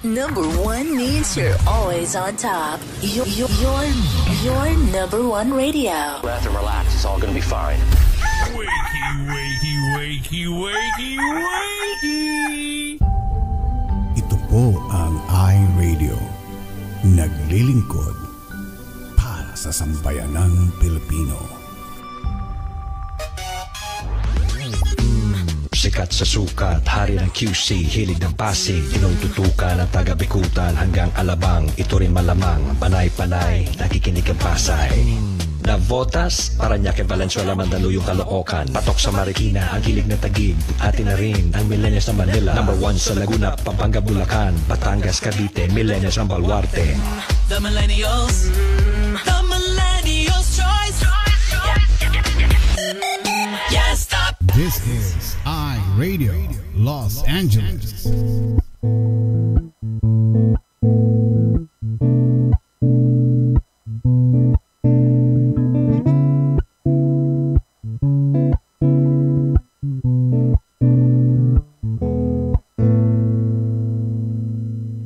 Number one means you're always on top. Your number one radio. Breath and relax. It's all gonna be fine. Wakey, wakey, wakey, wakey, wakey. Ito po ang iRadio. Naglilingkod para sa sambayanang Pilipino. Sikat sa sukat, hari ng QC, hilig ng Pasig, tinututukan ng taga-Bikutan hanggang Alabang. Ito rin malamang, panay-panay, nakikinig ang Pasay. Navotas, Parañaque, Valenzuela, Mandaluyong, Caloocan. Patok sa Marikina, ang hilig ng Taguig. Atin na rin ang millennials ng Manila. Number 1 sa Laguna, Pampanga, Bulacan, Batangas, Cavite, millennials ng Baluarte. The millennials, the millennials choice. Yes, stop. This is iRadio Los Angeles.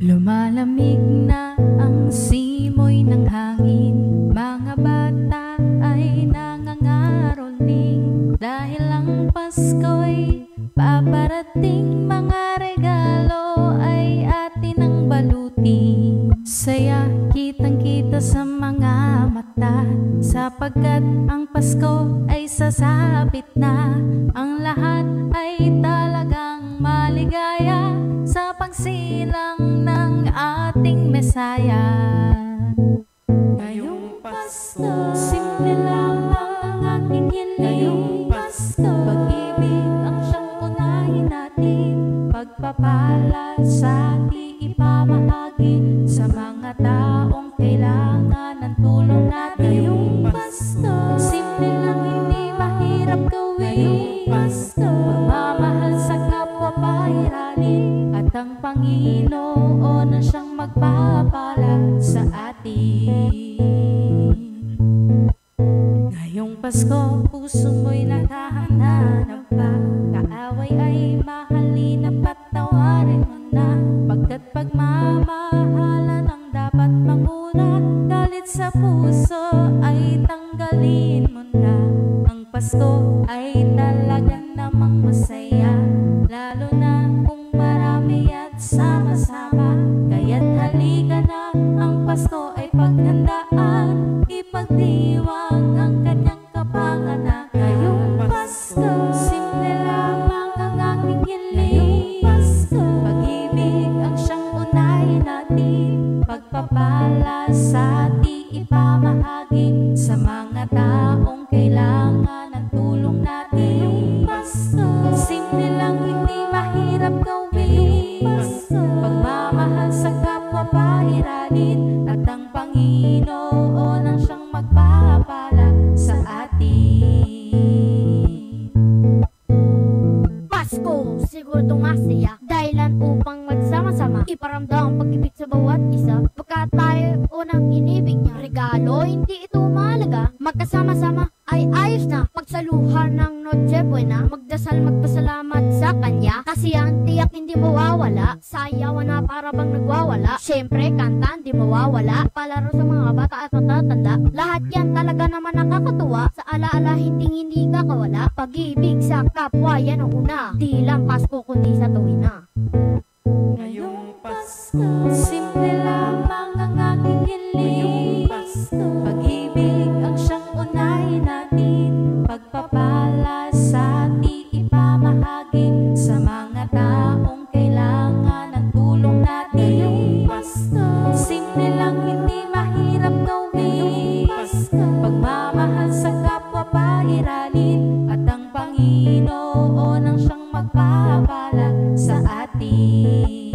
Lumalamig na ang simoy ng hangin, mga bata ay nangangaroling dahil ang Pasko'y paparating, mga regalo ay atin ang baluti. Saya kitang-kita sa mga mata, sapagkat ang Pasko ay sasapit na. Ang lahat ay talagang maligaya sa pagsilang ng ating Mesaya. Ngayong Pasko, simple lang ang aking hiling. Pag-ibig ang siyang unahin natin, pagpapala sa ating ipamahagi sa mga taong kailangan ng tulong natin. Ngayong Pasko, simple lang, hindi mahirap gawin. Pagmamahal sa kapwa pairalin, at ang Panginoon na siyang magpapala sa atin. Ngayong Pasko, puso mo'y naghahanda na ba? Kaaway ay mahalin na patawarin mo na, pagkat pagmamahalan ang dapat manguna. Galit sa puso ay tanggalin mo na. Ang Pasko ay talaga namang masaya, lalo na kung marami at sama-sama. Kaya't halika na, ang Pasko ay paghandaan, ipagdiwang ang kanyang kapanganak. Ngayong Pasko, simple lamang ang aking hiling. Pag-ibig ang siyang unahin natin, pagpapala sa ating ipamahagi sa mga taong kailangan ng tulong natin. Ngayong Pasko, simple lang, hindi mahirap gawin. Pagmamahal sa kapwa pairalin, at ang Panginoon ang siyang magpapala sa atin. Pasko, siguro itong masaya, dahilan upang magsama-sama, iparamdam ang pag-ibig sa bawat isa. Pagka tayo unang inibig niya, regalo, hindi ito mahalaga. Magkasama-sama ay ayos na, pagsaluhan ng Noche Buena, magdasal, magpasalamat sa Kanya, kasi ang tiyak hindi mawawala. Sayawan na para bang nagwawala, syempre kanta hindi mawawala. Palaro sa mga bata at matatanda, lahat yan talaga naman nakakatuwa. Sa alaala hindi kakawala, pag-ibig sa kapwa yan ang una, di lang Pasko kundi sa tuwin na. Ngayong Pasko, simple lamang ang aking hiling. Pag-ibig ang siyang unahin natin, pagpapala sa ating ipamahagi sa mga taong kailangan ng tulong natin. Ngayong Pasko, simple lang, hindi mahirap gawin. Pagmamahal sa kapwa pairalin, at ang Panginoon ang siyang magpapala sa atin.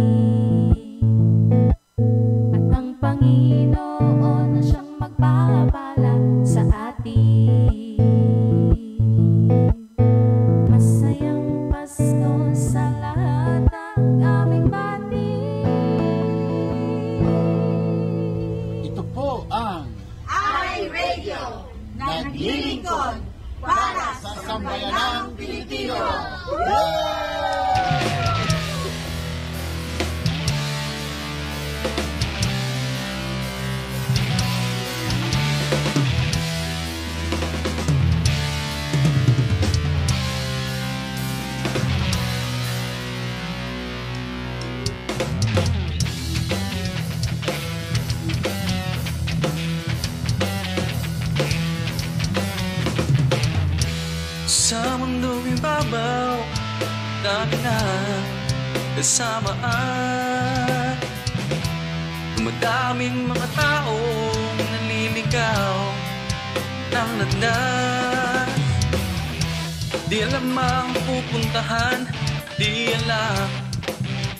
At ang Panginoon ang siyang magpapala sa atin. Masayang Pasko sa lahat ng aming bati. Ito po ang iRadio, naglilingkod para sa sambayanang Pilipino. mundong ibabaw, dami na kasamaan. Madaming mga taong naliligaw ng landas. Di alam ang pupuntahan, di alam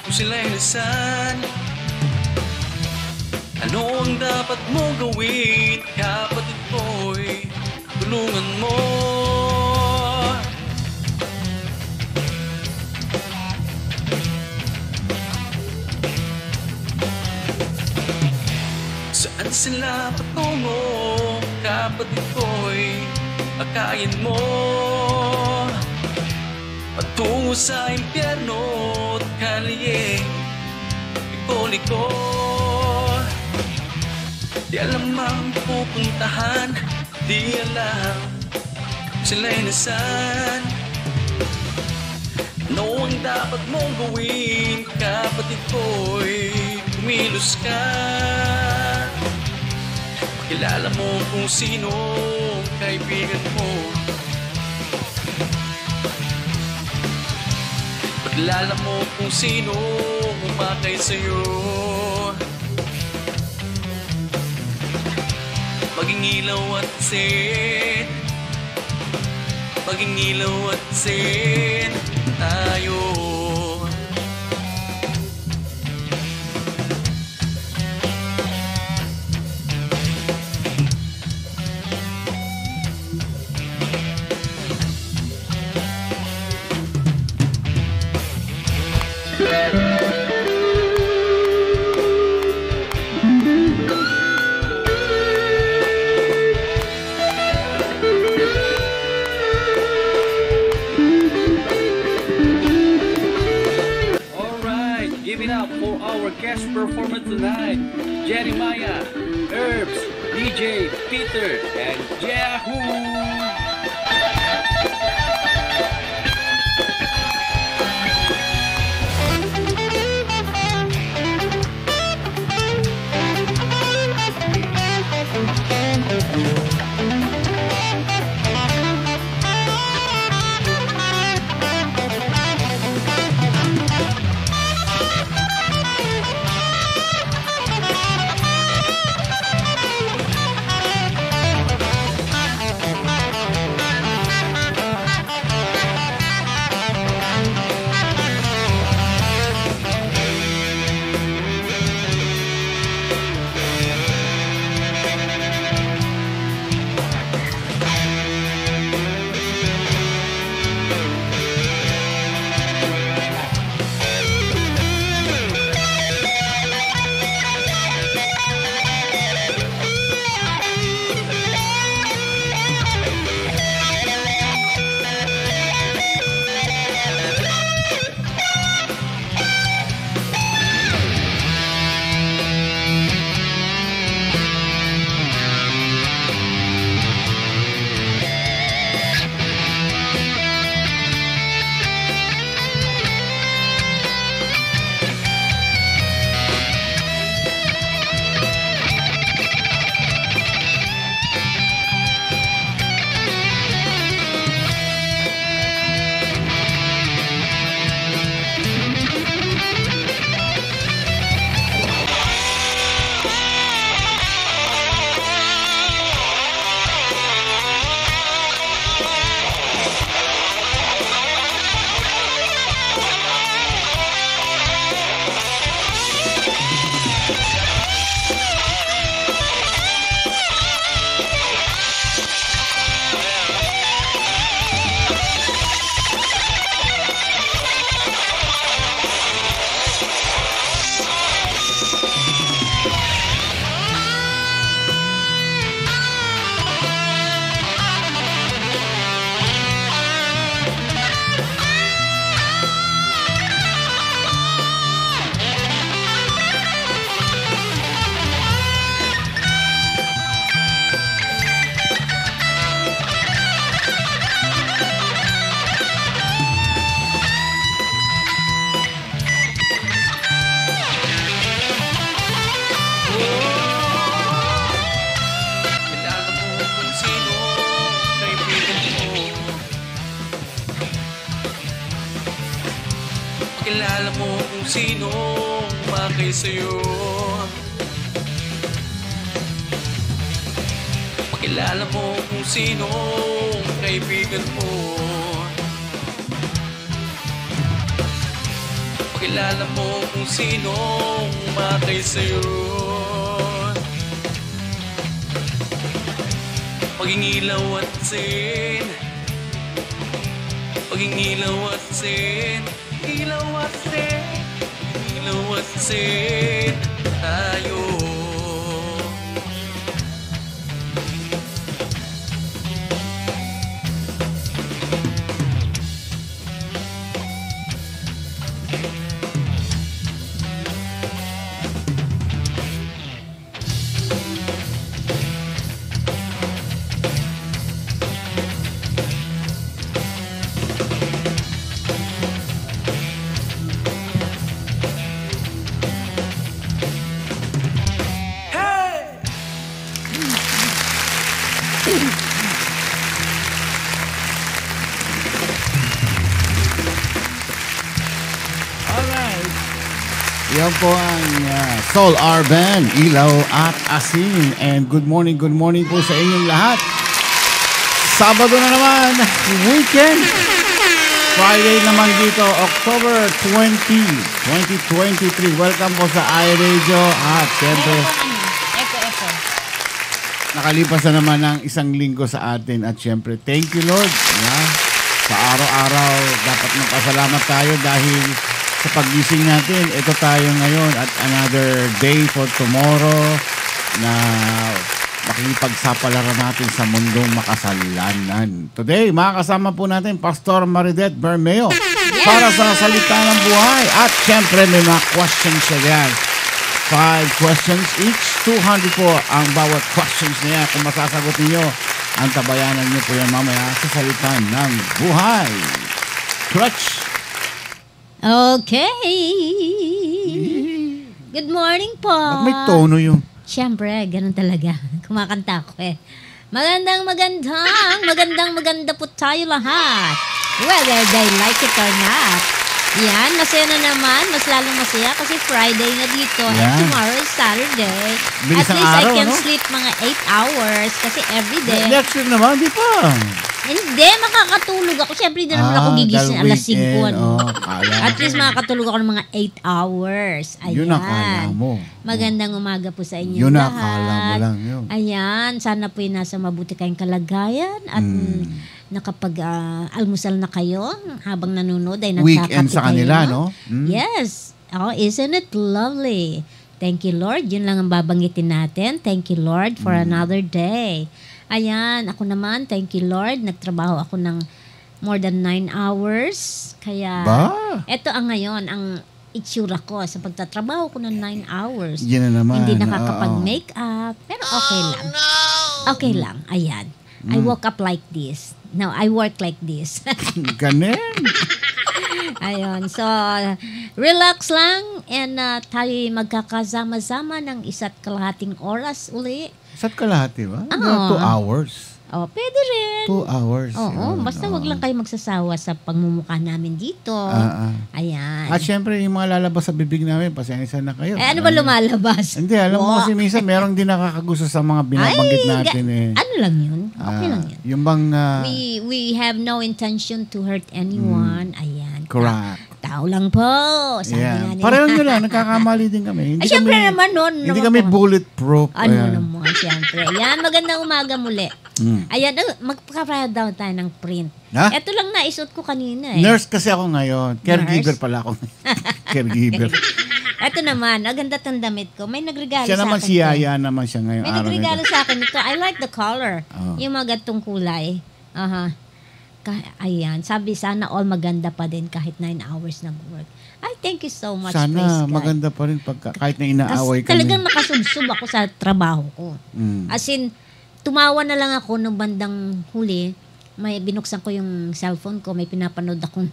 kung sila'y nasan. Ano ang dapat mong gawin, kapatid ko'y tulungan mo. Saan sila patungo, kapatid ko'y akayin mo. Patungo sa impyerno at kalye, liko-liko. Di alam ang pupuntahan, di alam sila'y nasan. Ano ang dapat mong gawin, kapatid ko'y kumilos ka. Pakilala mo kung sino ang kaibigan mo. Pakilala mo kung sino umakay sa'yo. Maging ilaw at sin, maging ilaw at sin tayo. For our guest performer tonight, Jeremiah, Herbs, DJ Peter, and Yahoo! Pakilala mo kung sino umakay sa'yo. Pakilala mo kung sino kaibigan mo. Pakilala mo kung sino umakay sa'yo. Maging ilaw at sin, maging ilaw at sin, ilaw at sin, ilaw at sin tayo. Yan po ang Soul R Band, Ilaw at Asin. And good morning po sa inyong lahat. Sabado na naman, weekend. Friday naman dito, October 20, 2023. Welcome po sa iRadio. At siyempre, nakalipas na naman ng isang linggo sa atin. At siyempre, thank you Lord. Sa araw-araw, dapat magpasalamat tayo dahil sa paggising natin, ito tayo ngayon at another day for tomorrow na makipagsapalaran natin sa mundong makasalanan. Today, makakasama po natin Pastor Maridet Bermeo para sa salita ng buhay. At syempre, may mga questions siya yan. 5 questions each. 200 po ang bawat questions niya. Kung masasagot niyo, ang tabayanan niyo po yan mamaya sa salita ng buhay. Crutch. Okay. Good morning po. May tono yung... Siyempre, ganun talaga. Kumakanta ako eh. Maganda po tayo lahat. Whether they like it or not. Yan, masaya na naman. Mas lalong masaya kasi Friday na dito. And tomorrow is Saturday. Bilis at least araw, I can no? sleep mga 8 hours kasi everyday. Next week naman, di pa. Hindi, makakatulog ako. Siyempre, hindi naman ako gigising alas 5. Ano? At least makakatulog ako ng mga 8 hours. Ayan. Yun ang kala mo. Magandang umaga po sa inyo yun lahat. Yun ang kala mo lang yun. Ayan, sana po nasa mabuti kayong kalagayan at nakapag-almusal na kayo habang nanonood ay nagkakape weekend sa kanila, no? Yes. Oh, isn't it lovely? Thank you, Lord. Yun lang ang babanggitin natin. Thank you, Lord, for another day. Ayan, ako naman, thank you, Lord. Nagtrabaho ako ng more than 9 hours. Kaya, eto ang ngayon, ang itsura ko sa pagtatrabaho ko ng 9 hours. Yan na naman. Hindi nakakapag-makeup. Pero okay lang. Okay lang. Ayan. I woke up like this. No, I work like this. Ganun. Ayun. So, relax lang and tayo magkakasama-sama ng 1.5 oras uli. 1.5 ba? 2 hours. Oh, pwede rin. 2 hours. Oo, basta wag lang kayo magsasawa sa pagmumukha namin dito. Ayan. At syempre, yung mga lalabas sa bibig namin, pasensya na kayo. Ano ba lumalabas? Hindi, alam mo kasi minsan merong di nakakagusto sa mga binabanggit natin eh. Ano lang yun? Okay lang yun. Yung bang... we have no intention to hurt anyone. Ayan. Correct. Tao lang po. Sabi nga nila. Pareho nyo lang, nagkakamali din kami. Hindi siyempre naman nun. Hindi kami bulletproof. Ano naman, siyempre. Ayan, magandang umaga muli. Ayan, magpaka-proud daw tayo ng print. Ito lang naisuot ko kanina eh. Nurse kasi ako ngayon. Caregiver pala ako. Caregiver. Ito naman, aganda tong damit ko. May nagregalo siya sa naman akin. Si Yaya naman siya ngayon. May nagregalo sa akin ito. I like the color. Yung mga gatong kulay. Ayan, sabi sana all maganda pa din kahit 9 hours nag-work. Ay, thank you so much. Sana maganda pa rin kahit na inaaway kami. Talagang nakasubsub ako sa trabaho ko. As in, tumawa na lang ako nung bandang huli may binuksan ko yung cellphone ko, may pinapanood akong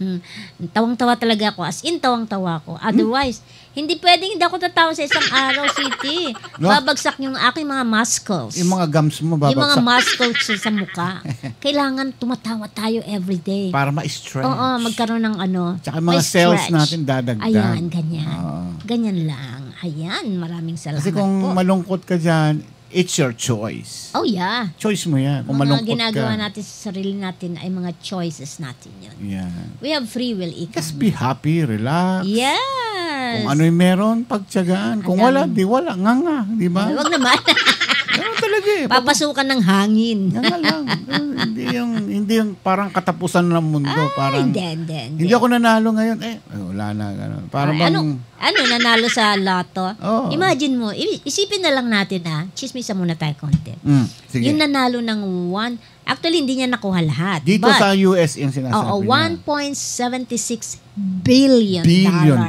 tawang-tawa talaga ako. As in, tawang-tawa ako. Otherwise, hindi pwedeng hindi ako tatawa sa isang araw, City. No? Babagsak yung aking mga muscles. Yung mga gums mo babagsak. Yung mga muscles sa mukha. Kailangan tumatawa tayo everyday. Para ma-stretch. Oo, magkaroon ng ano. Tsaka mga cells natin dadagdag. Ayan, ganyan. Ganyan lang. Ayan, maraming salamat Kasi kung po. malungkot ka dyan, it's your choice. Oh, yeah. Choice mo yan. Kung mga malungkot ginagawa ka. natin sa sarili natin ay mga choices natin yun. Yeah. We have free will. Just be happy, relax. Yes. Kung ano yung meron, pagtsagaan. Kung wala, di wala. Nga. Di ba? Huwag naman. Ganun talaga eh. Papasukan ng hangin. Nga lang. Hindi yung parang katapusan ng mundo. Parang, hindi ako nanalo ngayon. Wala na. Ganun. Parang Ano, nanalo sa loto? Oo. Imagine mo, isipin na lang natin chismisan muna tayo konti. Sige. Yung nanalo ng actually hindi niya nakuha lahat. Dito sa US yung sinasabi oo, niya. $1.76 billion.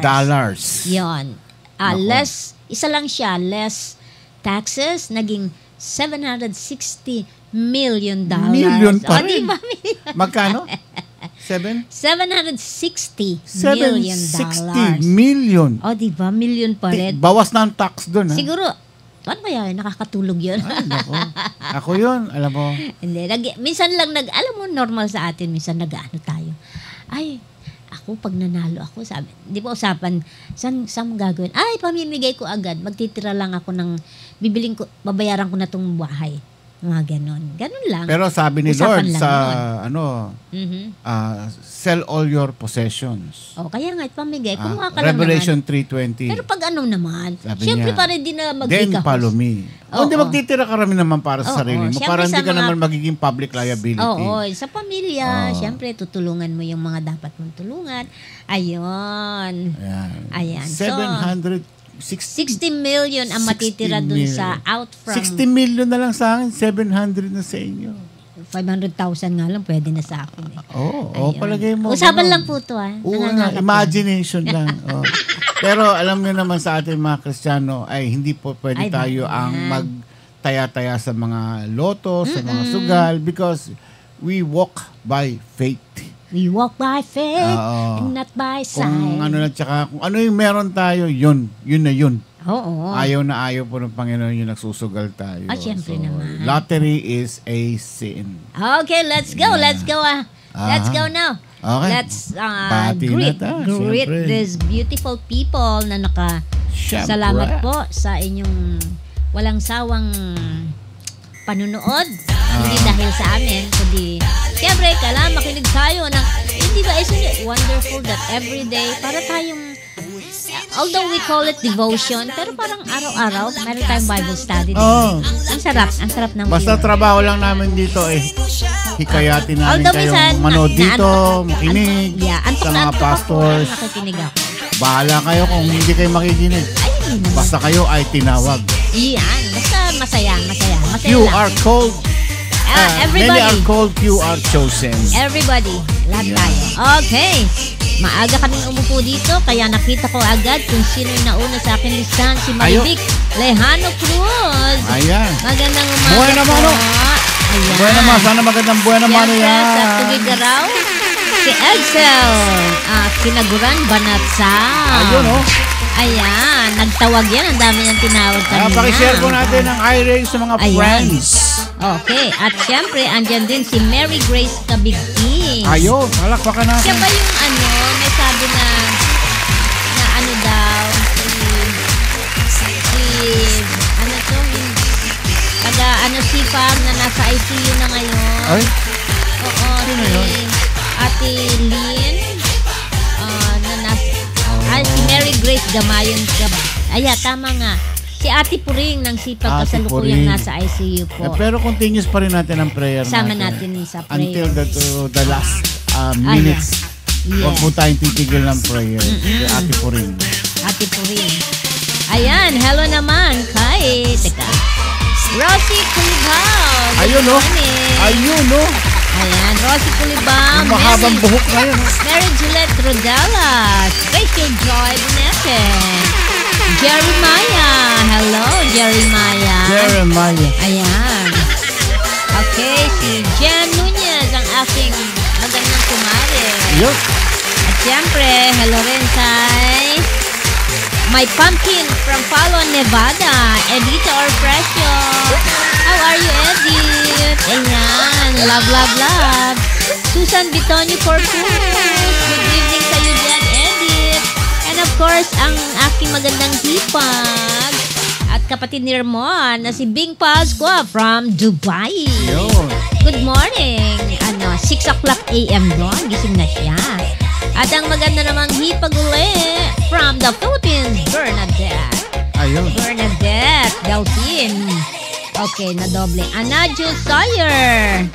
Dollars. Yun. Isa lang siya, less taxes, naging $760 million. Million pa rin. Diba? Magkano? 760 million dollars. 760 million. O, diba? Million pa rin. Bawas na ang tax doon, ha? Siguro, ano ba yan? Nakakatulog yun. Ay, naku. Ako yun, alam mo. Hindi. Minsan lang, alam mo, normal sa atin, minsan nag-ano tayo. Ay, ako, pag nanalo ako, sabi, di ba usapan, saan mo gagawin? Ay, pamimigay ko agad. Magtitira lang ako ng, babayaran ko na tong bahay. Mga ganon. Ganon lang. Pero sabi ni Usapan Lord lang sa, yun. sell all your possessions. O, kaya nga, pamigay. Kumuha ka lang Revelation naman. 3:20. Pero pag ano naman, Sabi syempre niya, pa rin din na then mag-ikahos. follow me. Hindi magtitira ka rin naman para sa sarili mo. Siyempre Para hindi sa ka mga- naman magiging public liability. Oo, sa pamilya, syempre tutulungan mo yung mga dapat mong tulungan. Ayun. Ayan. So, 60 million ang matitira dun sa out from 60 million na lang sa akin, 700 na sa inyo. 500,000 nga lang, pwede na sa akin. Oo, palagay mo. Usapan ganun. lang po ito, Oo nga, imagination lang. Pero alam niyo naman sa ating mga Kristiyano, ay hindi po pwede tayo ang magtaya-taya sa mga loto, sa mga sugal, because we walk by faith. We walk by faith and not by sight. Kung ano na, tsaka kung ano yung meron tayo, yun na yun. Oo. Ayaw na ayaw po ng Panginoon yung nagsusugal tayo. Siyempre naman. Lottery is a sin. Okay, let's go. Let's go. Let's go now. Okay. Let's Bati na tayo, greet syempre. these beautiful people na Syempre. salamat po sa inyong walang sawang panunood. Hindi dahil sa amin, kundi siyempre, kailangan makinig tayo ng, hindi ba, isn't it wonderful that every day, para tayong, although we call it devotion, pero parang araw-araw, meron tayong Bible study. Ang sarap ng Basta view. trabaho lang namin dito hikayatin namin Although kayong minsan, manood dito, makinig antok sa na mga antok pastors. ako, nakikinig ako. Bahala kayo kung hindi kayo makikinig. Basta kayo ay tinawag. Iyan, basta masaya You lang. are called. Everybody. Many are called, few are chosen. Everybody, lahat Yeah. tayo. Okay. Maaga kaming umupo dito, kaya nakita ko agad kung sino yung nauna sa akin listahan, si Maribik Lejano Cruz. Ayan. Magandang umaga Buhay naman, po. no? Ayan. Buhay naman. Sana magandang buhay naman Siyempre, yan. sa Tugigaraw, si Edsel Kinaguran Banatsa. Ayun, oh. Ayan, nagtawag yan. Ang dami niyang tinawag kanina. Pakishare po natin ang iRay sa mga Ayan. friends. Okay, at syempre, andyan din si Mary Grace Kabigtis. Ayun, palakpakan natin. Siya ba yung may sabi na ano daw, sipag na nasa ICU na ngayon. Ay? Oo, Sino yun? Ate Lynn, si Mary Grace Gamayon. Tama nga. Si Ate Puring ng sipag kasalukuyang nasa ICU po. Pero continuous pa rin natin ang prayer Sama natin sa prayer. Until the last minutes. Huwag po tayong titigil ng prayer. Si Ate Puring. Ate Puring. Ayan, hello naman kay, Rosie Kulibao. Ayun, no? Ayun, no? Ayan, Rosie Kulibao. Yung mahabang buhok na yun. Mary Juliette Rodella. Rachel Joy Bonete. Jeremiah. Hello, Jeremiah. Jeremiah. Ayan. Okay, si Jen Nunez, ang aking magandang kumare. Yun. At siyempre, hello rin kay My Pumpkin from Fallow, Nevada, Edita Orfresio. How are you, Edith? Ayan, love, love, love. Susan Bitonio Corpus. Good evening sa iyo dyan, Edith. And of course, ang aking magandang hipag at kapatid ni Ramon na si Bing Pasqua from Dubai. Yun. Good morning. 6 o'clock a.m. doon. Gising na siya. At ang maganda namang hipag uli from the Philippines, Bernadette. Ayun. Bernadette Delphine. Okay, na doble. Anadjo Sawyer.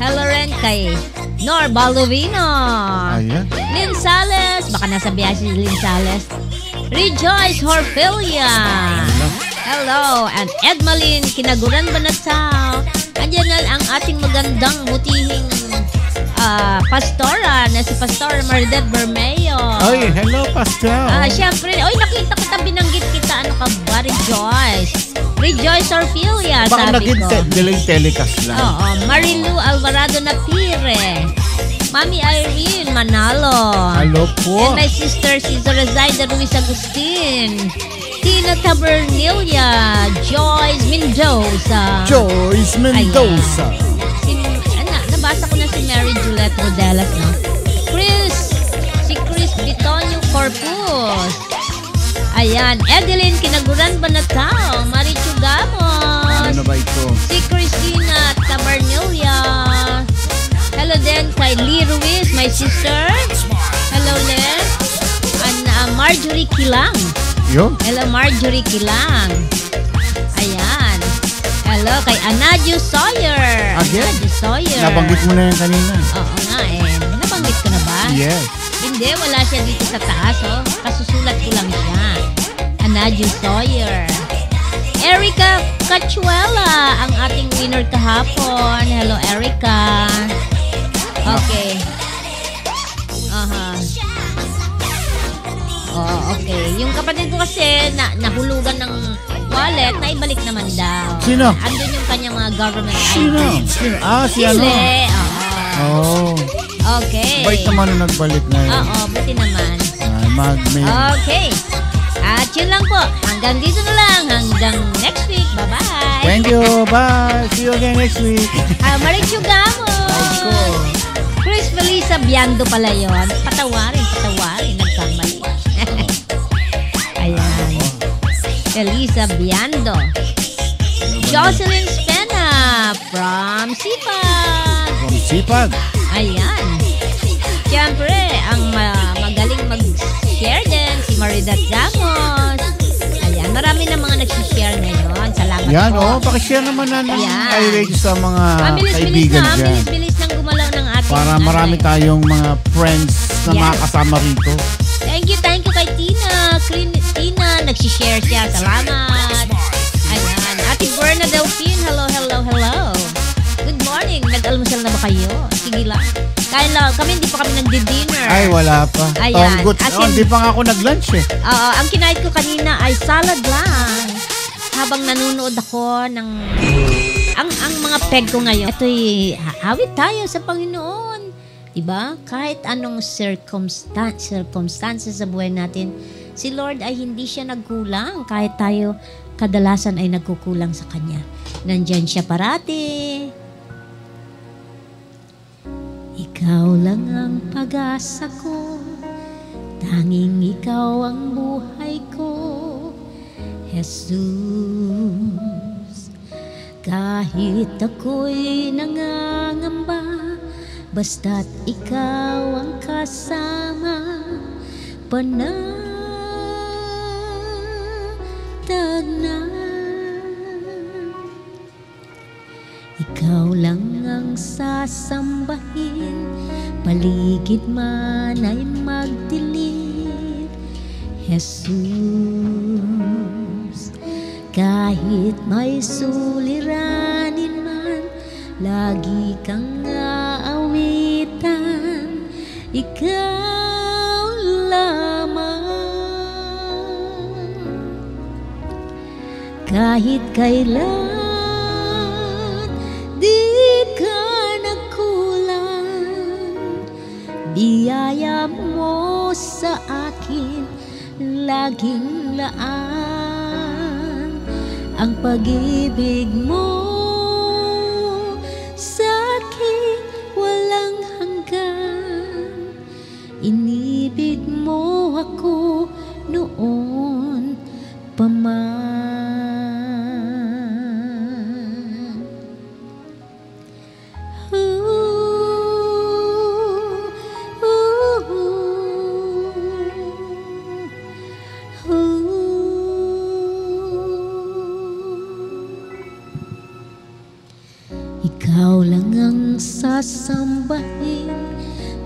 Hello rin kay Nor Balovino. Ayan. Lynn Sales. Baka nasa biyahe si Lynn Sales. Rejoice Horfilia. Hello. And Edmalyn Kinaguran Banatao. Andiyan na ang ating magandang butihing pastora na si Pastor Maridette Bermeo. Ay, hello, Pastor. Siyempre, nakita kita, binanggit kita. Ano ka ba? Rejoice Orfilia, Baka sabi ko. naging delay telecast lang. Oo, Marilu Alvarado Napire. Mami Irene Manalo. Hello po. And my sister, si Zorazaida Ruiz Agustin. Tina Tabernilia. Joyce Mendoza. Joyce Mendoza. Nabasa ko na si Mary Juliet Rodelas, no? Si Chris Bitonio Corpus. Ayan, Edeline Kinaguran Banatao, Marichu Gamos. Ano ba ito? Si Christina Tabernilia. Hello din kay Lee Ruiz, my sister. Hello, Len. And Marjorie Kilang. Yo? Hello, Marjorie Kilang. Ayan. Hello kay Anadjo Sawyer. Again? Anadjo Sawyer. Nabanggit mo na yan kanina. Oo nga eh. Nabanggit ko na ba? Yes. Hindi, wala siya dito sa taas, oh. Kasusulat ko lang siya. Anadjo Sawyer. Erica Cachuela, ang ating winner kahapon. Hello, Erica. Okay. Oh, okay. Yung kapatid ko kasi nahulugan ng wallet, naibalik naman daw. Sino? Andun yung kanyang mga government Sino? ID. Sino? Si ano? Oh. Okay. Bait naman na nagbalik na yun. Oo, buti naman. Okay. At yun lang po. Hanggang dito na lang. Hanggang next week. Bye-bye. Thank you. Bye. See you again next week. Marichu Gamos. Chris Melissa Biando pala yun. Patawarin. Nagkamali. Ayan. Elisa Biando. Jocelyn Spena from Sipag. Ayan. Siyempre, ang magaling mag-share din, si Maridette Gamos. Ayan, marami na mga nag-share ngayon. Salamat yan, po. pakishare naman na ng i-radio sa mga kaibigan dyan. Bilis ng gumalaw ng ating para marami tayong mga friends na makakasama rito. Thank you kay Tina. Tina, nag-share siya. Salamat. Ayan. Ate Berna Delphine, hello. Good morning. Nag-almusal na ba kayo? Sige lang. Kain lang. Hindi pa kami nagdi-dinner. Ay, wala pa. Ayan. Hindi pa nga ako nag-lunch eh. Oo, ang kinain ko kanina ay salad lang. Habang nanonood ako ng ang mga peg ko ngayon. Ito'y awit tayo sa Panginoon. Diba? Kahit anong circumstances sa buhay natin, si Lord ay hindi siya nagkulang. Kahit tayo kadalasan ay nagkukulang sa Kanya. Nandyan siya parati. Ikaw lang ang pag-asa ko, tanging ikaw ang buhay ko, Jesus. Kahit ako'y nangangamba, basta't ikaw ang kasama, panatag na. Ikaw lang ang sasambahin, paligid man ay magdilim, Jesus. Kahit may suliranin man, lagi kang aawitan, ikaw lamang. Kahit kailan di Biyaya mo sa akin laging laan, ang pag-ibig mo sa akin walang hanggan. Inibig mo ako noon pa man. Ikaw lang ang sasambahin,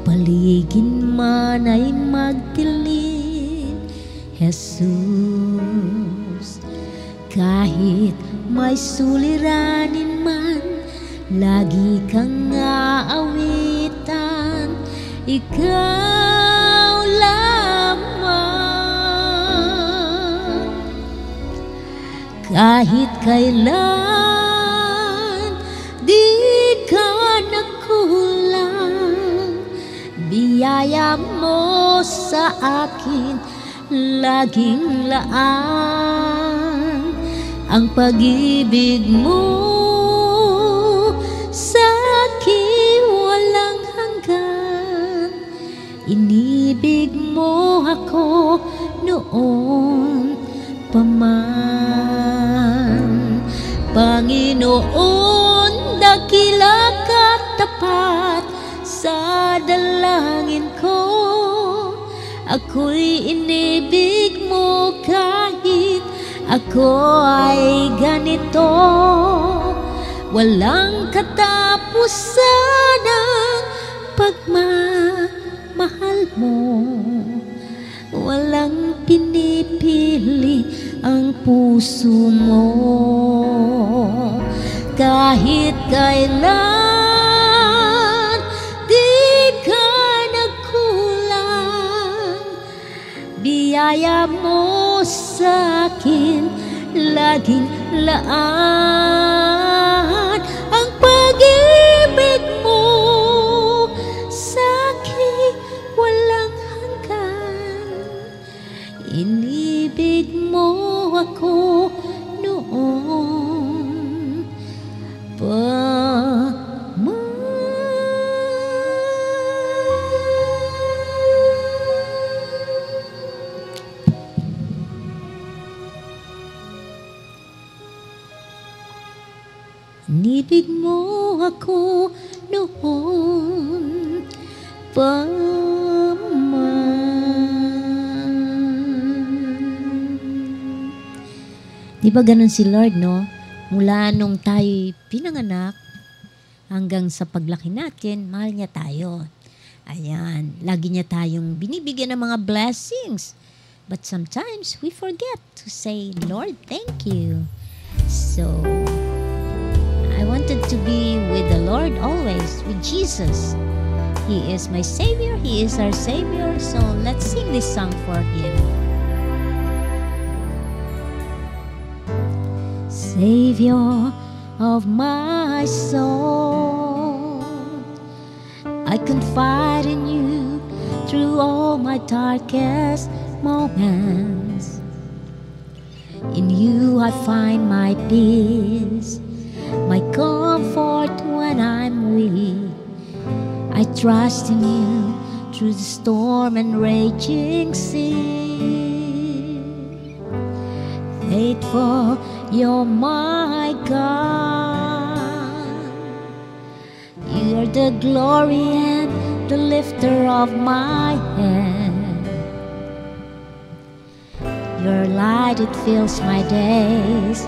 paligid man ay magdilim. Jesus, kahit may suliranin man, lagi kang aawitan. Ikaw lamang, kahit kailan di ka nagkulang. Biyaya mo sa akin laging laan, ang pag-ibig mo sa akin walang hanggan. Inibig mo ako noon pa man. Panginoon, dakila ka tapat sa dalangin ko. Ako'y inibig mo kahit ako ay ganito. Walang katapusan ang pagmamahal mo. Walang pinipili ang puso mo. Kahit kailan di ka nagkulang. Biyaya mo sa akin laging laan, ang pag-ibig mo sa akin walang hanggan. Inibig mo ako noon pa man. Inibig mo ako noon pa man. Di ba ganun si Lord, no? Mula nung tayo pinanganak hanggang sa paglaki natin, mahal niya tayo. Ayan, lagi niya tayong binibigyan ng mga blessings. But sometimes we forget to say, Lord, thank you. So, I wanted to be with the Lord always, with Jesus. He is my Savior, He is our Savior. So, let's sing this song for Him. Savior of my soul, I confide in you through all my darkest moments. In you I find my peace, my comfort when I'm weak. I trust in you through the storm and raging sea. Faithful, you're my God. You're the glory and the lifter of my head. Your light, it fills my days.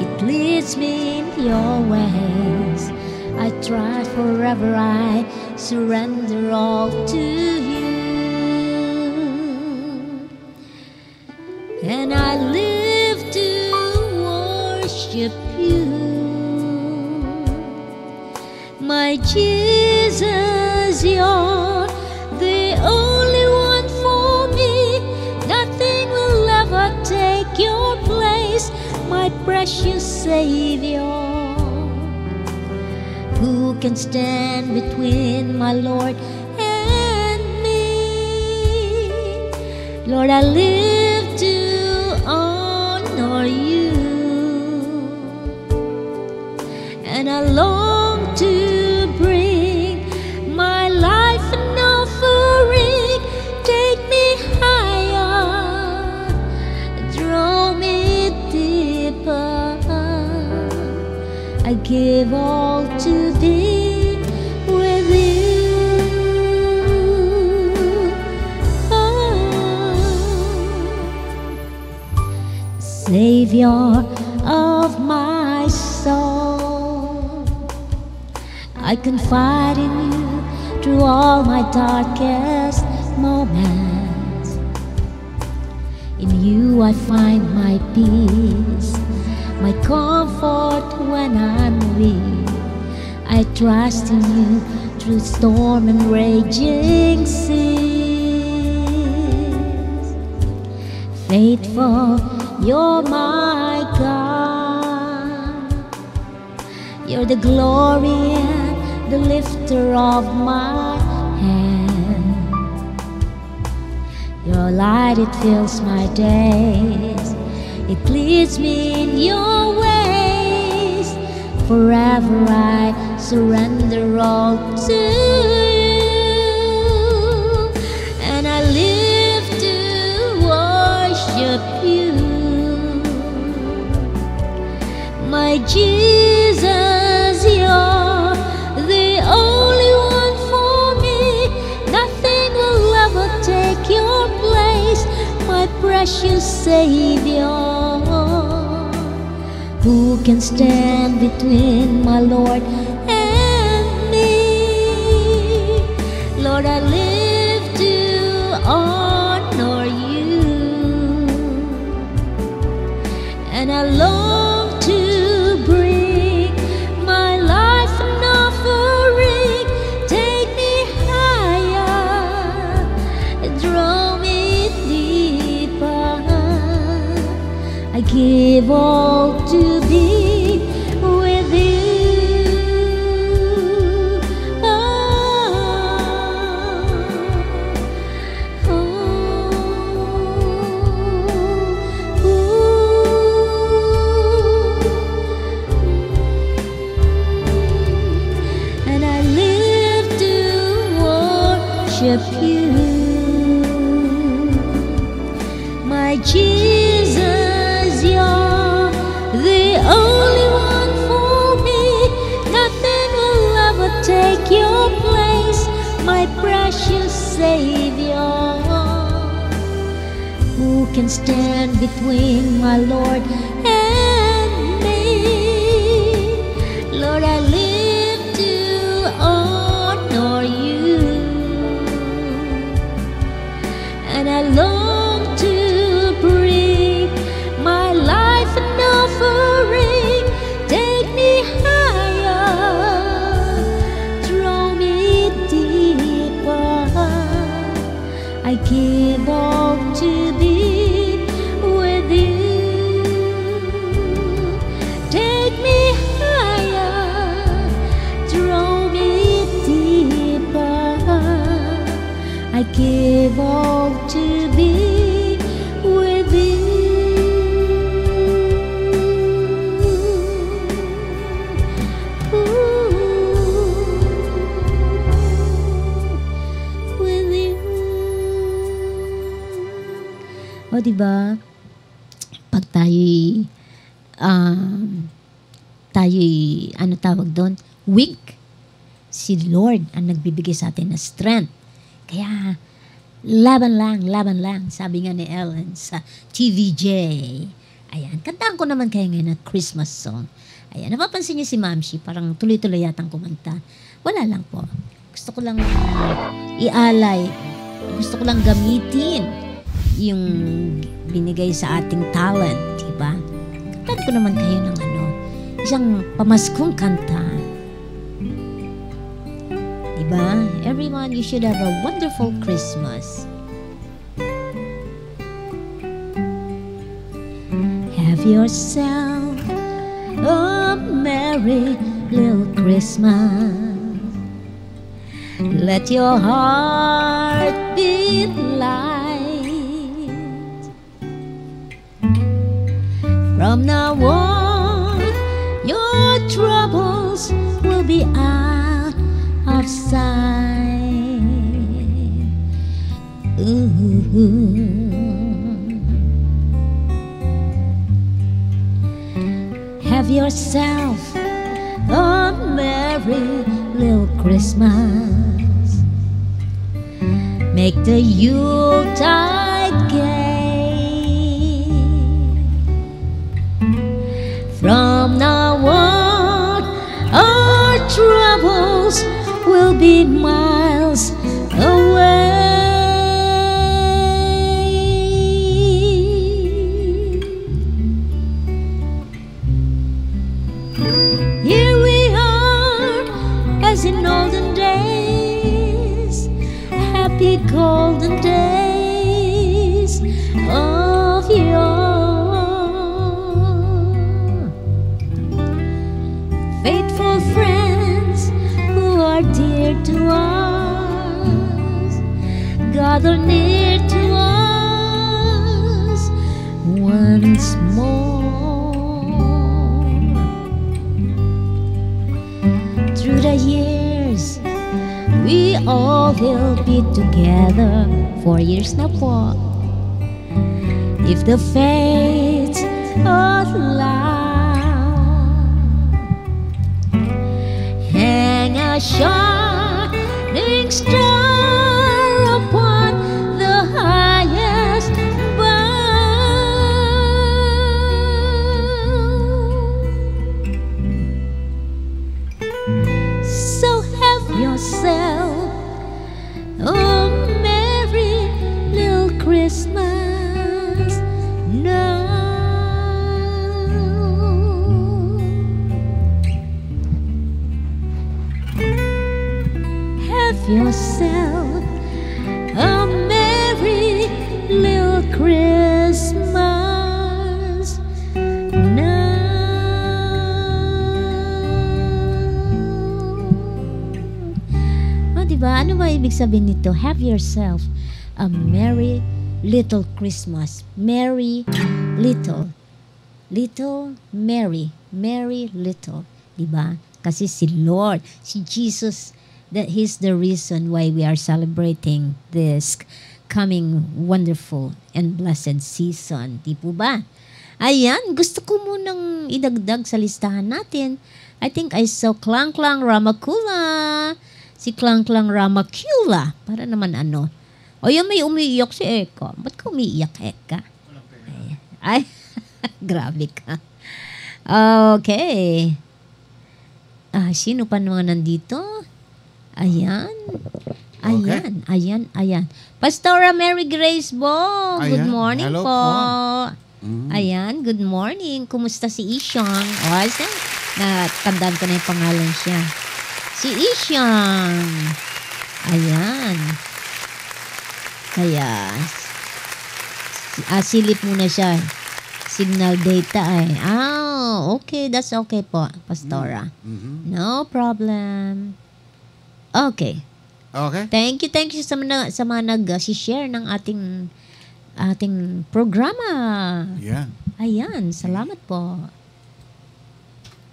It leads me in your ways. I trust forever, I surrender all to you. And I live to worship you. My Jesus, you're the only one for me. Nothing will ever take your place, my precious Savior. Who can stand between my Lord and Lord, I live to honor you, and I long to bring my life an offering. Take me higher, draw me deeper. I give all to thee with you. Savior of my soul, I confide in you through all my darkest moments. In you I find my peace, my comfort when I'm weak. I trust in you through storm and raging seas. Faithful, you're my God. You're the glory and the lifter of my hand. Your light, it fills my days. It leads me in your ways. Forever I surrender all to you, and I live to worship you. My Jesus, you're the only one for me. Nothing will ever take your place, my precious Savior. Who can stand between my Lord and me? Lord, I live to honor you, and I long to bring my life an offering. Take me higher, draw me deeper. I give all to thee with you. And I live to worship you, my Jesus, you're the only one for me. Nothing will ever take your place, my precious Savior. Who can stand between my Lord and me? Lord, I live to honor you, and I long to bring my life an offering. Take me higher, draw me deeper. I give all to thee with you. Take me higher, draw me deeper. I give all to thee with you. With you. O, diba? Pag tayo'y ano tawag doon? Weak. Si Lord ang nagbibigay sa atin ng strength. Kaya, laban lang, sabi nga ni Ellen sa TVJ. Ayan, kantaan ko naman kayo ngayon na Christmas song. Ayan, napapansin niyo si Mamshi, parang tuloy-tuloy yatang kumanta. Wala lang po. Gusto ko lang ialay. Gusto ko lang gamitin yung binigay sa ating talent, diba? Kantaan ko naman kayo ng isang pamaskong kanta. Diba? Everyone, you should have a wonderful Christmas. Have yourself a merry little Christmas. Let your heart beat light. Have yourself a merry little Christmas. Make the Yuletide gay. From now on, our troubles will be miles away. Here we are, as in olden days, happy golden days of yore. Faithful friends who are dear to us, gather near to us once more. Through the years, we all will be together. 4 years na po. If the fates allow, hang a shining star upon the highest bough. So have yourself a merry little Christmas now. Have yourself a merry little Christmas now. O, diba? Ano ba ibig sabihin nito? Have yourself a merry little Christmas. Merry little. Little Mary. Merry little. Diba? Kasi si Lord, si Jesus, that He's the reason why we are celebrating this coming wonderful and blessed season. Di po ba? Ayan, gusto ko munang idagdag sa listahan natin. I think I saw Klang Klang Ramakula. Si Klang Klang Ramakula. Para naman ano. O yung may umiiyak si Eka. Ba't ka umiiyak, Eka? Ay, grabe ka. Okay. Sino pa naman nandito? Ayan. Ayan, okay. Ayan. Pastora Mary Grace Bong. Good morning. Hello po. Ayan, good morning. Kumusta si Ishang? O, natandaan ko na yung pangalan siya. Si Ishang. Ayan. Kaya, silip muna siya. Signal data ay. Okay. That's okay po, Pastora. No problem. Okay. Thank you sa mga nag-share ng ating programa. Yeah. Ayan, salamat po.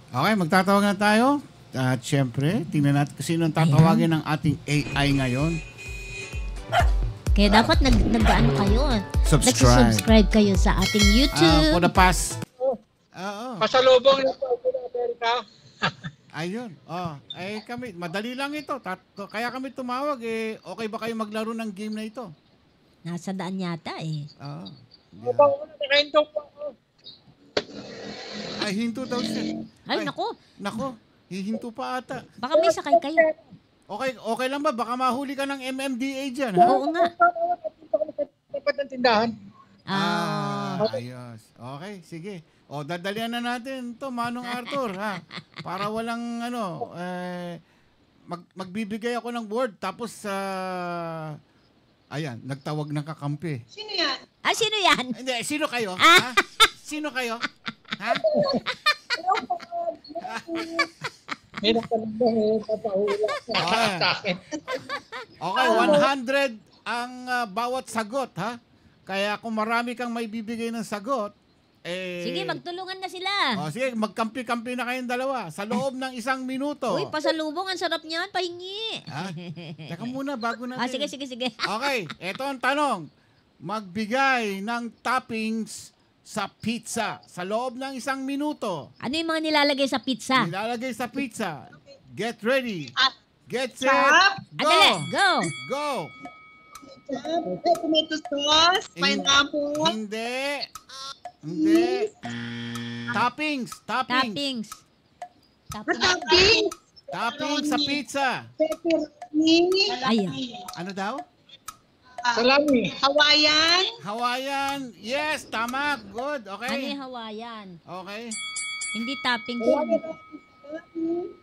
Okay, magtatawag na tayo. At syempre, tingnan natin kung sino ang tatawagin ng ating AI ngayon. Kaya dapat nag-ano kayo. Nag-subscribe kayo sa ating YouTube. For the past. Pasalubong na po sa Amerika. Ayun. Kami, madali lang ito. Kaya kami tumawag. Okay ba kayo maglaro ng game na ito? Nasa daan yata eh. Nakahinto po ako. Ay, hinto daw siya. Ay, nako. Hihinto pa ata. Baka may sakay kayo. Okay lang ba? Baka mahuli ka ng MMDA dyan, ha? Oo nga. Dapat ng tindahan. Ayos. Okay, sige. Dadalian na natin to Manong Arthur, ha? Para walang magbibigay ako ng word tapos ayan, nagtawag ng kakampi. Sino yan? Sino yan? Hindi, sino kayo? Ha? Sino kayo? Ha? May nakalagay, papahula sa akin. Okay, 100 ang bawat sagot, ha? Kaya kung marami kang may bibigay ng sagot, Sige, magtulungan na sila. Sige, magkampi-kampi na kayong dalawa sa loob ng 1 minuto. Uy, pasalubong. Ang sarap niyan. Pahingi. Teka muna, bago natin. Sige. Okay, eto ang tanong. Magbigay ng toppings sa pizza sa loob ng 1 minuto. Ano yung mga nilalagay sa pizza? Nilalagay sa pizza. Get ready. Get set. Go. Adali, go. Go. Tomato sauce, pineapple. Hindi. Toppings. Toppings Sa pizza. Pepperoni. Ayan. Ano daw? Salami. Hawaiian. Yes, tama. Good. Ano Okay. yung Hawaiian? Okay. Hindi toppings.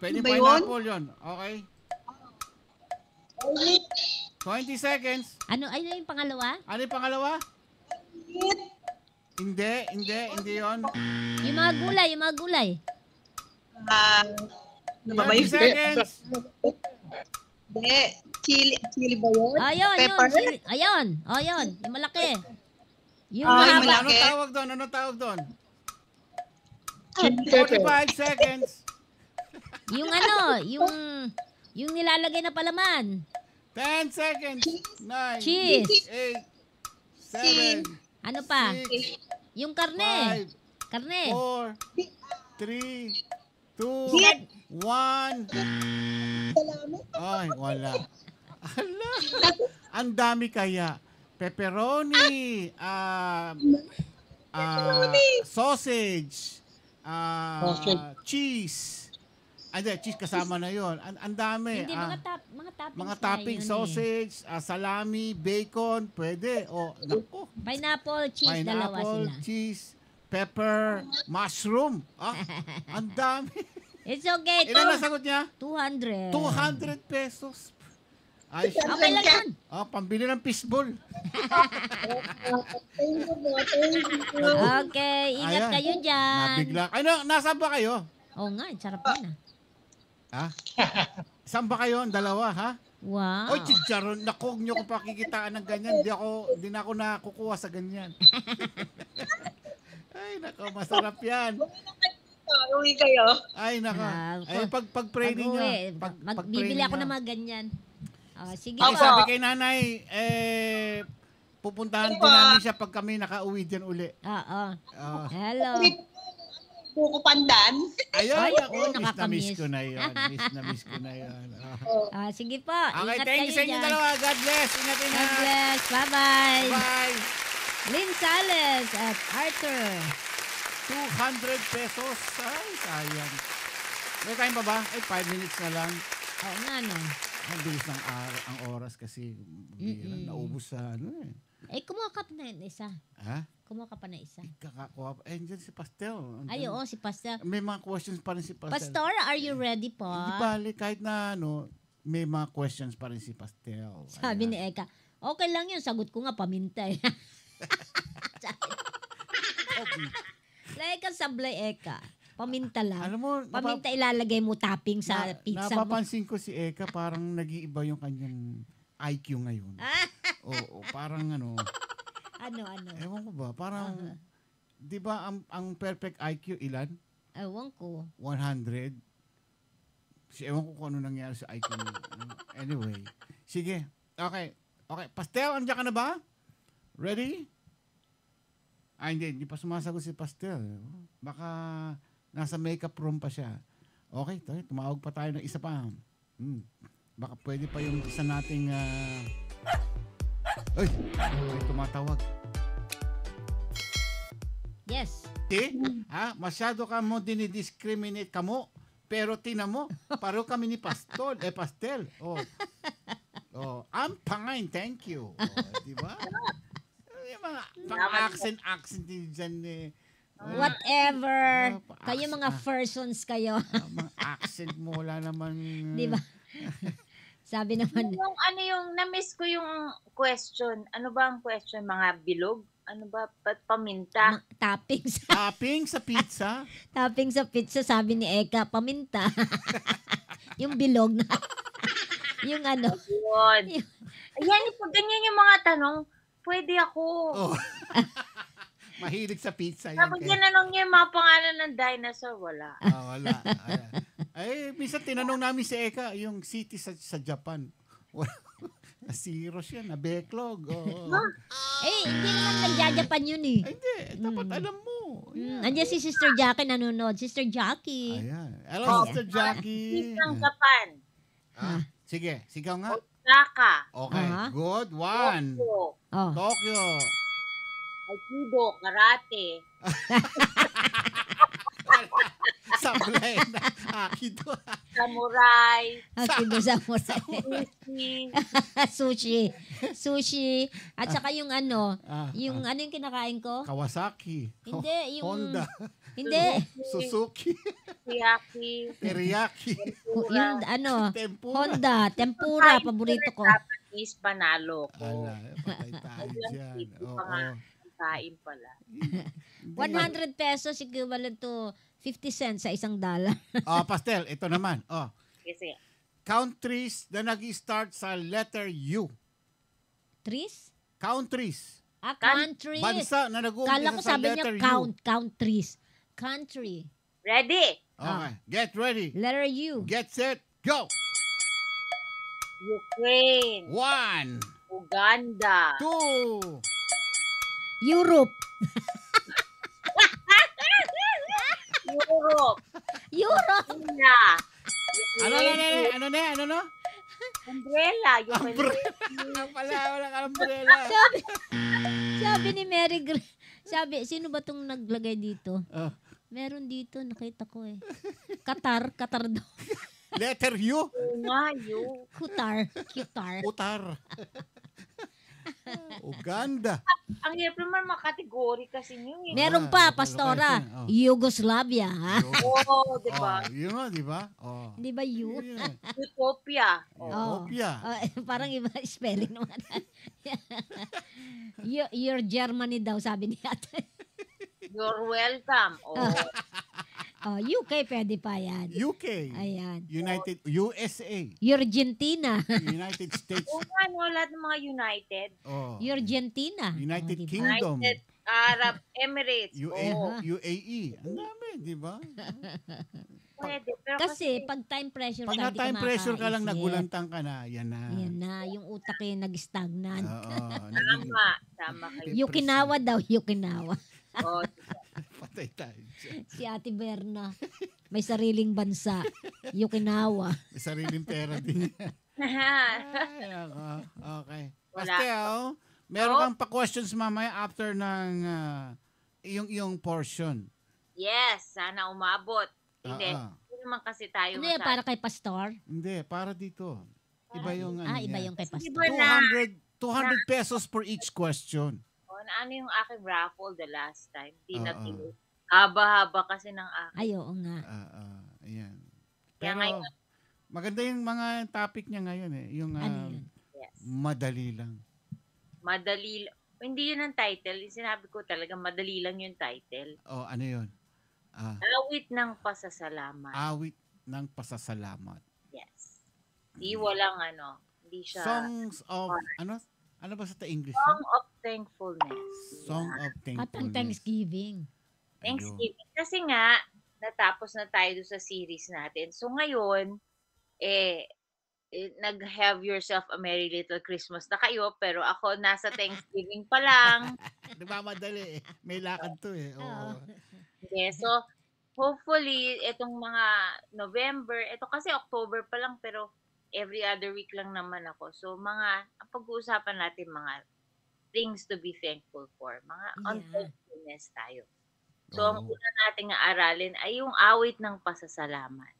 Pwede Ba pineapple yun. Okay. 20 seconds. Ano yung pangalawa? Ano yung pangalawa? Hindi yun. Yung mga gulay. 30 seconds. Hindi. Chili ba yun? Ayun. Ayun. Yung malaki. Yung mahaba. Ano tawag doon? 45 seconds. Yung nilalagay na palaman. 10 seconds. 9, Cheese. 8, 7, Ano pa? 6, Yung karne. 5, Karne. 4, 3, 2, 1. Ay, wala. Ala. Ang dami kaya. Pepperoni, sausage, cheese. Cheese kasama na yon. Ang dami. Hindi, mga mga toppings topping, sausage, salami, bacon, pwede. Naku. Pineapple, cheese, dalawa sila. Cheese, pepper, mushroom. Ang dami. It's okay. Ilan na sagot niya? 200. 200 pesos. Ay, okay lang yan. Pambili ng fishball. Okay, ingat kayo dyan. Nabigla. Nasaan ba kayo? Oo nga, sarap yan. Saan ba kayo? Dalawa, ha? Wow. Oy, chicharon. Naku, huwag niyo ko pakikitaan ng ganyan. Di na ako nakukuha sa ganyan. Ay, naku, masarap yan. Uwi kayo. Ay, naku. Pag-pray ninyo. Magbibili ako ng mga ganyan. Sige. Sabi kay nanay, pupuntahan din namin siya pag kami nakauwi dyan uli. Hello. Buko pandan. Ayun, nakakamiss. miss na miss ko na yun. Sige po. Okay, Ingat thank you sa inyo dalawa. God bless. Ingat. God bless. Bye-bye. Bye. Lynn Sales at Arthur. 200 pesos. Ay, sayang. May kain pa ba? 5 minutes na lang. Oo nga, no. Ang bilis ng ang oras kasi naubos sa kumuha ka pa na isa. Ha? Kumuha ka pa na isa. Kakakuha pa. Diyan si Pastel. Ay, oo, si Pastel. May mga questions pa rin si Pastel. Pastor, are you ready po? Hindi bali, kahit na may mga questions pa rin si Pastel. Sabi ni Eka, okay lang yun, sagot ko nga, paminta eh. Eka, sablay Eka. Paminta lang. Alam mo, paminta ilalagay mo topping sa pizza mo. Napapansin ko si Eka, parang nag-iiba yung kanyang IQ ngayon. Oo, parang Ano? Ewan ko ba, parang, di ba ang perfect IQ ilan? Ewan ko. 100. Ewan ko kung ano nangyari sa IQ mo. Anyway, sige. Okay. Pastel, andiyan ka na ba? Ready? Hindi pa sumasagot si Pastel. Baka nasa makeup room pa siya. Okay, tumawag pa tayo ng isa pa. Baka pwede pa yung isa nating ay, tumatawag. Yes. Masyado ka mo dinidiscriminate ka mo, pero tina mo, pareho kami ni Pastel. I'm fine, thank you. Diba? Yung mga accent din dyan whatever. Kayo mga persons kayo. Mga accent mo, wala naman. Diba? Sabi naman. Na-miss ko yung question. Ano ba ang question? Mga bilog? Ano ba? Paminta? Toppings. Topping sa pizza? Topping sa pizza, sabi ni Eka, paminta. Yung bilog na. Yung ano. Ayan, pag ganyan yung mga tanong, pwede ako. Mahilig sa pizza yan. Kapag tinanong niya yung mga pangalan ng dinosaur, wala. Wala. Ay, minsan tinanong namin si Eka, yung city sa Japan. Zero siya, na-backlog. Hindi naman nagja-Japan yun eh. Hindi, dapat alam mo. Andiyan si Sister Jackie nanonood. Sister Jackie. Ayan. Hello, Sister Jackie. Ng Japan. Sige, sigaw nga. Osaka. Okay, good one. Tokyo. Aikido, karate. Sablay na. Aikido. Samurai. Aikido, samurai. Sushi. At saka yung yung yung kinakain ko? Kawasaki. Hindi, yung... Honda. Hindi. Suzuki. Teriyaki. Yung Tempura. Honda, tempura, paborito ko. Japanese panalo ko. Patay tayo dyan. Kain pala. 100 pesos equivalent to 50 cents sa $1. Pastel, ito naman. Kasi countries na nag-start sa letter U. Trees? Countries. Countries. Bansa na nag-uumpisa sa letter U. Countries. Country. Ready? Okay. Get ready. Letter U. Get set. Go. Ukraine. 1. Uganda. 2. Europe. Europe. China. Ano na? Umbrella. Walang umbrella. Sabi ni Mary Grace, sino ba tong naglagay dito? Meron dito, nakita ko eh. Qatar daw. Letter U? Qatar. Uganda. Ang hirap naman makategori kasi yun. Meron pa, Pastora. Yugoslavia. Di ba? Yun nga, di ba? Di ba you? Utopia. Parang iba spelling naman. You're Germany daw, sabi ni ate. You're welcome. UK, pwede pa yan. UK. Ayan. USA. Argentina. United States. Lahat ng mga United. Argentina. United Kingdom. United Arab Emirates. UAE. Ang dami, di ba? Pwede. Pero kasi pag time pressure pag na time pressure ka lang, nagulantang ka na, yan na. Yan na. Yung utak ay nag-stagnant. Tama kayo. Yukinawa daw, Yukinawa. Patay tayo. Si Ate Berna. May sariling bansa. Yukinawa. May sariling pera din yan. Okay. Pastel, meron kang pa-questions mamaya after ng yung portion. Yes, sana umabot. Hindi naman kasi tayo. Ano yan, para kay Pastor? Hindi, para dito. Iba yung iba yung kay Pastor. 200 pesos per each question. Ano yung aking raffle the last time? Di na tuloy. Haba-haba kasi ng aking. Ay, oo nga. Ayan. Pero maganda yung mga topic niya ngayon eh. Yung madali lang. Madali lang. Hindi yun ang title. Sinabi ko talaga madali lang yung title. Ano yun? Awit ng pasasalamat. Awit ng pasasalamat. Yes. Di walang hindi siya. Songs of, ano ba sa English? Song of Thankfulness. Song of Thankfulness. At ang Thanksgiving. Thanksgiving. Kasi nga, natapos na tayo sa series natin. So ngayon, nag-have yourself a Merry Little Christmas na kayo, pero ako nasa Thanksgiving pa lang. Nagmamadali eh. May lakad to eh. Okay, so hopefully, itong mga November, ito kasi October pa lang, pero every other week lang naman ako. So ang pag-uusapan natin mga things to be thankful for. Mga unthankfulness tayo. So ang una nating aralin ay yung awit ng pasasalamat.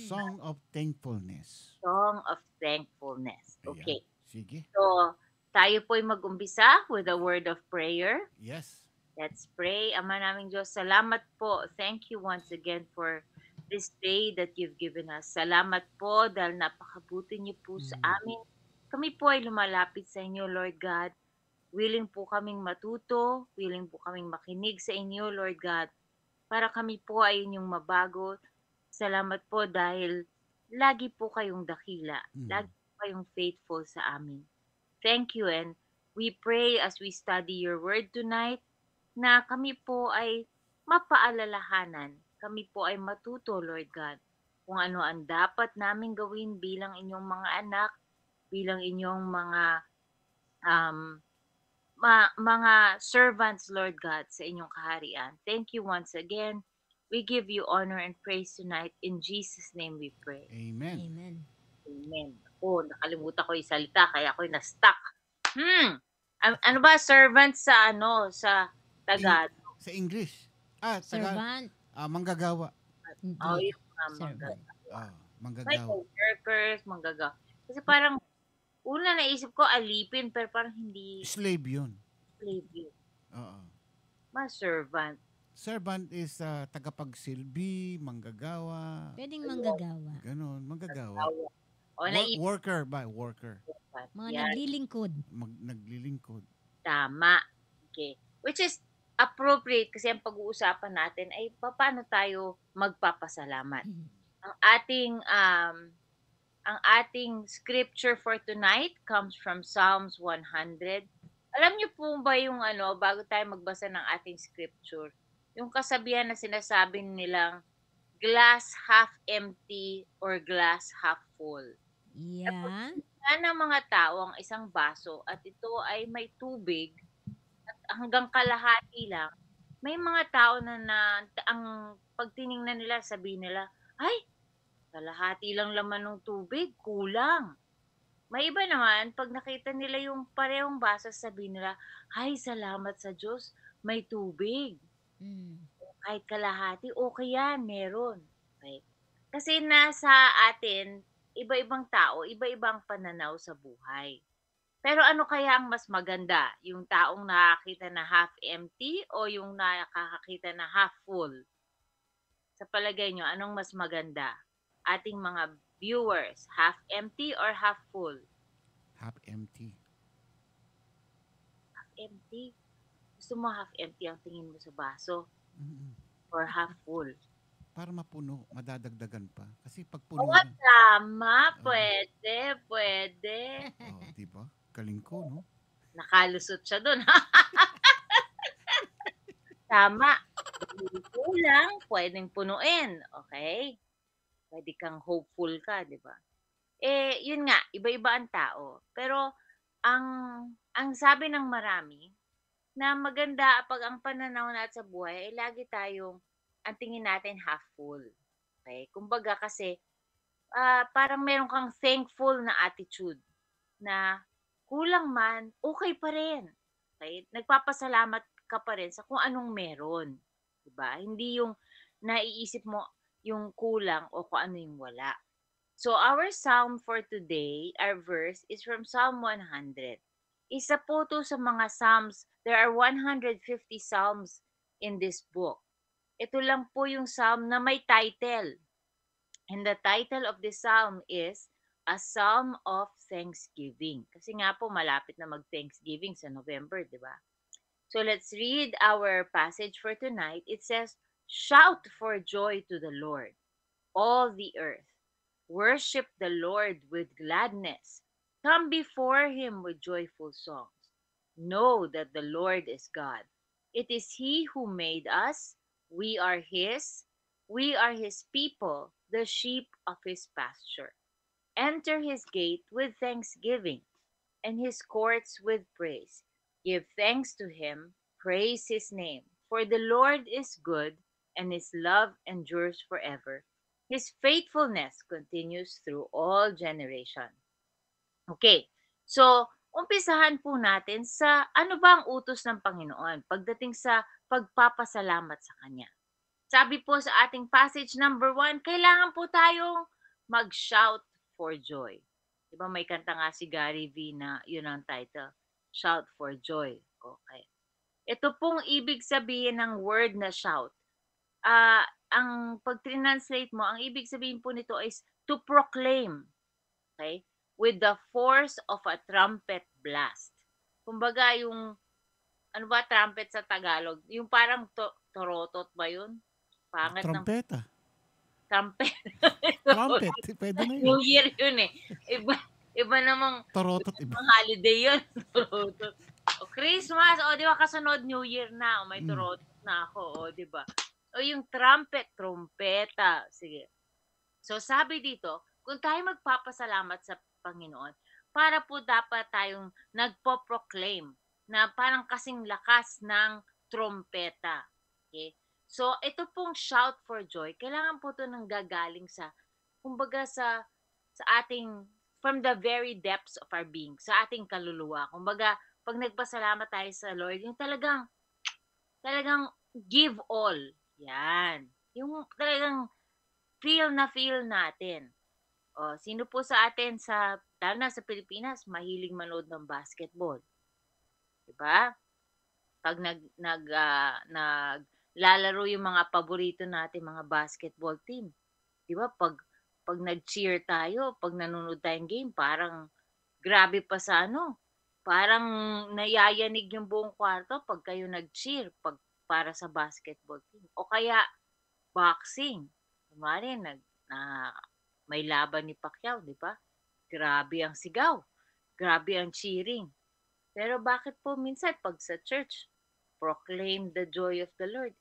Song of Thankfulness. Song of Thankfulness. Okay. Sige. So, tayo po'y mag-umpisa with a word of prayer. Yes. Let's pray. Ama naming Diyos, salamat po. Thank you once again for this day that you've given us. Salamat po dahil napakabuti niyo po sa amin. Kami po ay lumalapit sa inyo, Lord God. Willing po kaming matuto. Willing po kaming makinig sa inyo, Lord God. Para kami po ay inyong mabago. Salamat po dahil lagi po kayong dakila. Lagi po kayong faithful sa amin. Thank you, and we pray as we study your word tonight na kami po ay mapaalalahanan. Kami po ay matuto, Lord God, kung ano ang dapat naming gawin bilang inyong mga anak, bilang inyong mga mga servants, Lord God, sa inyong kaharian. Thank you once again. We give you honor and praise tonight. In Jesus' name we pray. Amen. Amen. Amen. Oh, nakalimutan ko yung salita, kaya ako'y na-stuck. Ano ba, servant sa sa Tagalog? Sa English. Servant. Manggagawa. Oh, yung mga Servant. May Manggagawa. workers, manggagawa. Kasi parang, una naisip ko, alipin, pero parang hindi Slave yun. slave yun. Oo. Servant. Servant is tagapagsilbi, manggagawa. Pwedeng manggagawa. Ganon, manggagawa. O, naisip Worker ba? Worker. Mga Yan. naglilingkod. Naglilingkod. Tama. Okay. Which is appropriate kasi ang pag-uusapan natin ay paano tayo magpapasalamat. Ang ating scripture for tonight comes from Psalms 100. Alam niyo po ba yung bago tayo magbasa ng ating scripture, yung kasabihan na sinasabi nilang glass half empty or glass half full. Yan. Ng mga tao ang isang baso at ito ay may tubig at hanggang kalahati lang, may mga tao na ang pagtiningnan nila, sabihin nila, ay, kalahati lang laman ng tubig, kulang. May iba naman, pag nakita nila yung parehong baso, sabihin nila, ay, salamat sa Diyos, may tubig. Kahit kalahati, okay yan, meron. Okay. Kasi nasa atin, iba-ibang tao, iba-ibang pananaw sa buhay. Pero ano kaya ang mas maganda? Yung taong nakakita na half empty o yung nakakakita na half full? Sa palagay nyo, anong mas maganda? Ating mga viewers, half empty or half full? Half empty. Half empty? Gusto mo half empty ang tingin mo sa baso? Or half full? Para mapuno, madadagdagan pa. Kasi pag puno Oo, tama. Pwede. di ba? Galing ko, no? Nakalusot siya dun. Tama. Kulang, pwedeng punuin. Okay? Pwede kang hopeful ka, di ba? Yun nga, iba-iba ang tao. Pero, ang sabi ng marami, na maganda pag ang pananaw natin sa buhay ay lagi tayong ang tingin natin half full. Okay? Kumbaga kasi parang meron kang thankful na attitude na kulang man, okay pa rin. Okay? Nagpapasalamat ka pa rin sa kung anong meron. Diba? Hindi yung naiisip mo yung kulang o kung ano yung wala. So our psalm for today, our verse is from Psalm 100. Isa po to sa mga psalms. There are 150 psalms in this book. Ito lang po yung psalm na may title. And the title of this psalm is A Psalm of Thanksgiving. Kasi nga po malapit na mag-Thanksgiving sa November, di ba? So let's read our passage for tonight. It says, "Shout for joy to the Lord, all the earth. Worship the Lord with gladness. Come before him with joyful songs. Know that the Lord is God. It is he who made us. We are his. We are his people, the sheep of his pasture. Enter his gate with thanksgiving and his courts with praise. Give thanks to him, praise his name. For the Lord is good, and his love endures forever. His faithfulness continues through all generations." Okay, so umpisahan po natin sa ano ba ang utos ng Panginoon pagdating sa pagpapasalamat sa Kanya. Sabi po sa ating passage number 1, kailangan po tayong mag-shout for joy. Diba may kanta nga si Gary V na yun ang title, Shout for Joy. Okay. Ito pong ibig sabihin ng word na shout. Ang pag-translate mo, ang ibig sabihin po nito is to proclaim. Okay? With the force of a trumpet blast. Kumbaga yung, ano ba trumpet sa Tagalog? Yung parang torotot ba yun? Pangit Trompeta. Trumpet. Trumpet, pwede na yun. New Year yun eh. Iba namang Torotot, iba. holiday yun. Torotot. Okay. Christmas, o di ba kasunod New Year na, o may turot na ako, o di ba? O yung trompeta. Sige. So sabi dito, kung tayo magpapasalamat sa Panginoon, para po dapat tayong nagpo-proclaim na parang kasing lakas ng trompeta. Okay? So ito pong shout for joy, kailangan po ito nang gagaling sa, kumbaga sa ating, from the very depths of our being, sa ating kaluluwa. Kumbaga, pag nagpasalamat tayo sa Lord, yung talagang give all. Yan. Yung talagang feel natin. O, sino po sa atin lalo na sa Pilipinas, mahilig manood ng basketball. Diba? Pag naglalaro yung mga paborito natin, mga basketball team. Diba? Pag nag-cheer tayo, pag nanonood tayong game, parang grabe pa sa parang nayayanig yung buong kwarto pag kayo nag-cheer para sa basketball team. O kaya, boxing. Kumari, may laban ni Pacquiao, di ba? Grabe ang sigaw. Grabe ang cheering. Pero bakit po minsan pag sa church, proclaim the joy of the Lord,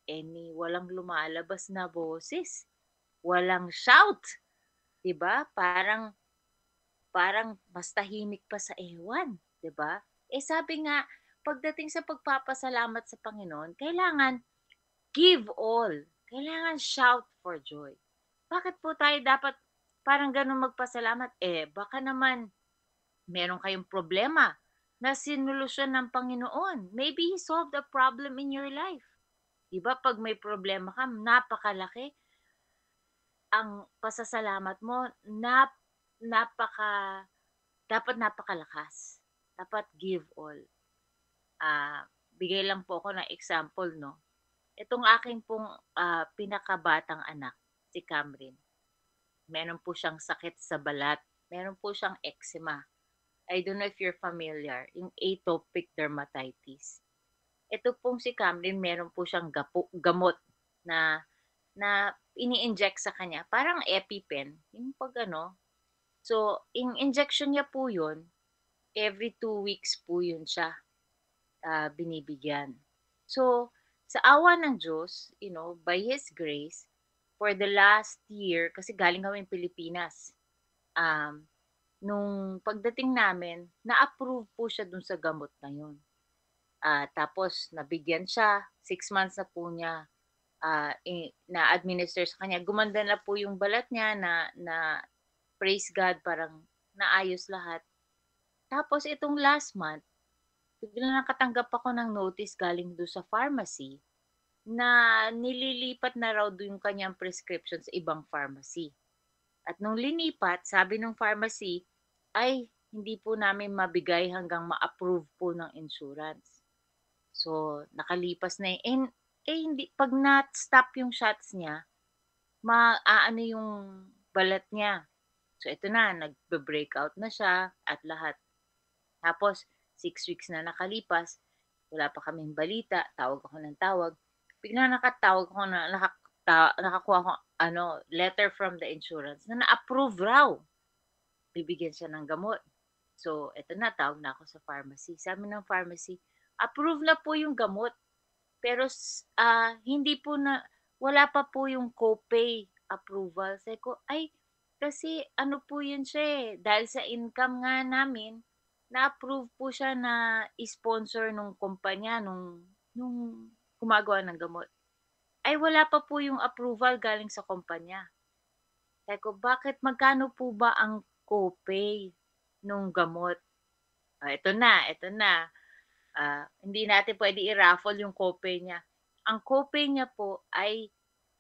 walang lumalabas na boses. Walang shout. Diba? Parang mas tahimik pa sa ewan. Diba? Sabi nga, pagdating sa pagpapasalamat sa Panginoon, kailangan give all. Kailangan shout for joy. Bakit po tayo dapat parang ganun magpasalamat? Baka naman meron kayong problema na sinulusyon ng Panginoon. Maybe He solved a problem in your life. Diba? Pag may problema ka, napakalaki. Ang pasasalamat mo, dapat napakalakas. Dapat give all. Bigay lang po ako ng example, no? Itong aking pong pinakabatang anak, si Camryn. Meron po siyang sakit sa balat. Meron po siyang eczema. I don't know if you're familiar, yung atopic dermatitis. Ito pong si Camryn, meron po siyang gamot na ini-inject sa kanya. Parang EpiPen. Yung pag So, yung injection niya po yun, every 2 weeks po yun siya binibigyan. So, sa awa ng Diyos, by His grace, for the last year, kasi galing kami Pilipinas, nung pagdating namin, na-approve po siya dun sa gamot na yun. Tapos, nabigyan siya, 6 months na po niya na-administer sa kanya. Gumanda na po yung balat niya na praise God, parang naayos lahat. Tapos itong last month, biglang nakatanggap ako ng notice galing doon sa pharmacy na nililipat na raw doon yung kanyang prescription sa ibang pharmacy. At nung linipat, sabi ng pharmacy, ay hindi po namin mabigay hanggang ma-approve po ng insurance. So, nakalipas na hindi, pag na-stop yung shots niya, maaano yung balat niya. So, ito na, nagbe-breakout na siya at lahat. Tapos, 6 weeks na nakalipas, wala pa kaming balita, tawag ako ng tawag. Bigla nakakuha ko letter from the insurance na na-approve raw. Bibigyan siya ng gamot. So, ito na, tawag na ako sa pharmacy. Sabi ng pharmacy, approve na po yung gamot. Pero wala pa po yung copay approval. Sabi ko, kasi po yun siya dahil sa income nga namin, na-approve po siya na i-sponsor nung kumpanya, nung gumagawa ng gamot. Wala pa po yung approval galing sa kumpanya. Sabi ko, bakit magkano po ba ang copay nung gamot? Ito na. Hindi natin pwede i-raffle yung copay niya. Ang copay niya po ay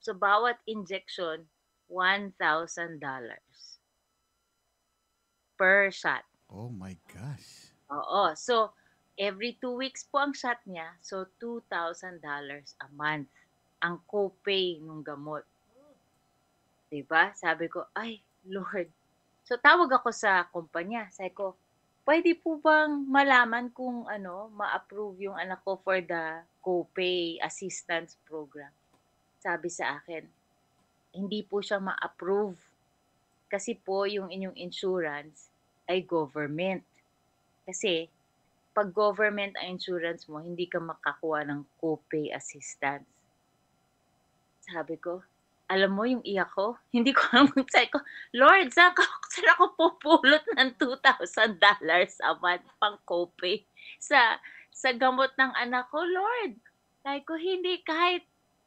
sa bawat injection, $1,000 per shot. Oh my gosh. Oo. So, every 2 weeks po ang shot niya. So, $2,000 a month ang copay ng gamot. Diba? Sabi ko, ay, Lord. So, tawag ako sa kumpanya. Sabi ko, pwede po bang malaman kung ma-approve yung anak ko for the copay assistance program? Sabi sa akin, hindi po siya ma-approve. Kasi po yung inyong insurance ay government. Kasi pag government ang insurance mo, hindi ka makakuha ng copay assistance. Sabi ko, alam mo yung iyak ko, hindi ko alam, sabi ko, Lord, saan ako pupulot ng $2,000 a month pang copay sa gamot ng anak ko, Lord? Sabi ko, hindi,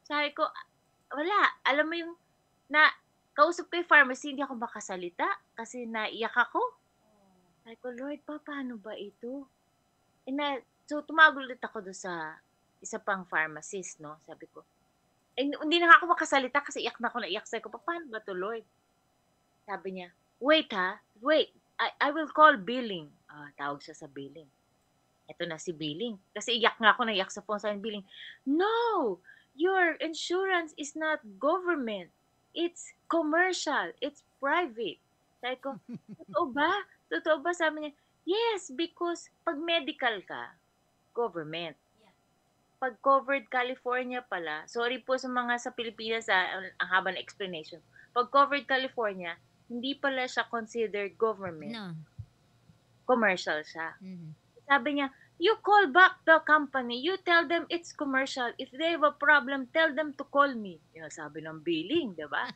sabi ko, wala, alam mo yung, kausap ko yung pharmacy, hindi ako makasalita kasi naiyak ako. Sabi ko, Lord, paano ba ito? So, tumawag ulit ako doon sa isa pang pharmacist, no? Sabi ko, hindi na ako makasalita kasi iyak na ako na iyak. Sabi ko, paano ba to, Lord? Sabi niya, wait. I will call billing. Tawag siya sa billing. Ito na si billing. Kasi iyak nga ako na iyak sa phone sa billing. No! Your insurance is not government. It's commercial. It's private. Sabi ko, totoo ba? Totoo ba? Sabi niya, yes, because pag medical ka, government. Pag covered California pala, sorry po sa mga sa Pilipinas, ang haba ng explanation. Pag covered California, hindi pala siya considered government. No. Commercial siya. Mhm. Sabi niya, you call back the company, you tell them it's commercial. If they have a problem, tell them to call me. Yung sabi ng billing, di ba?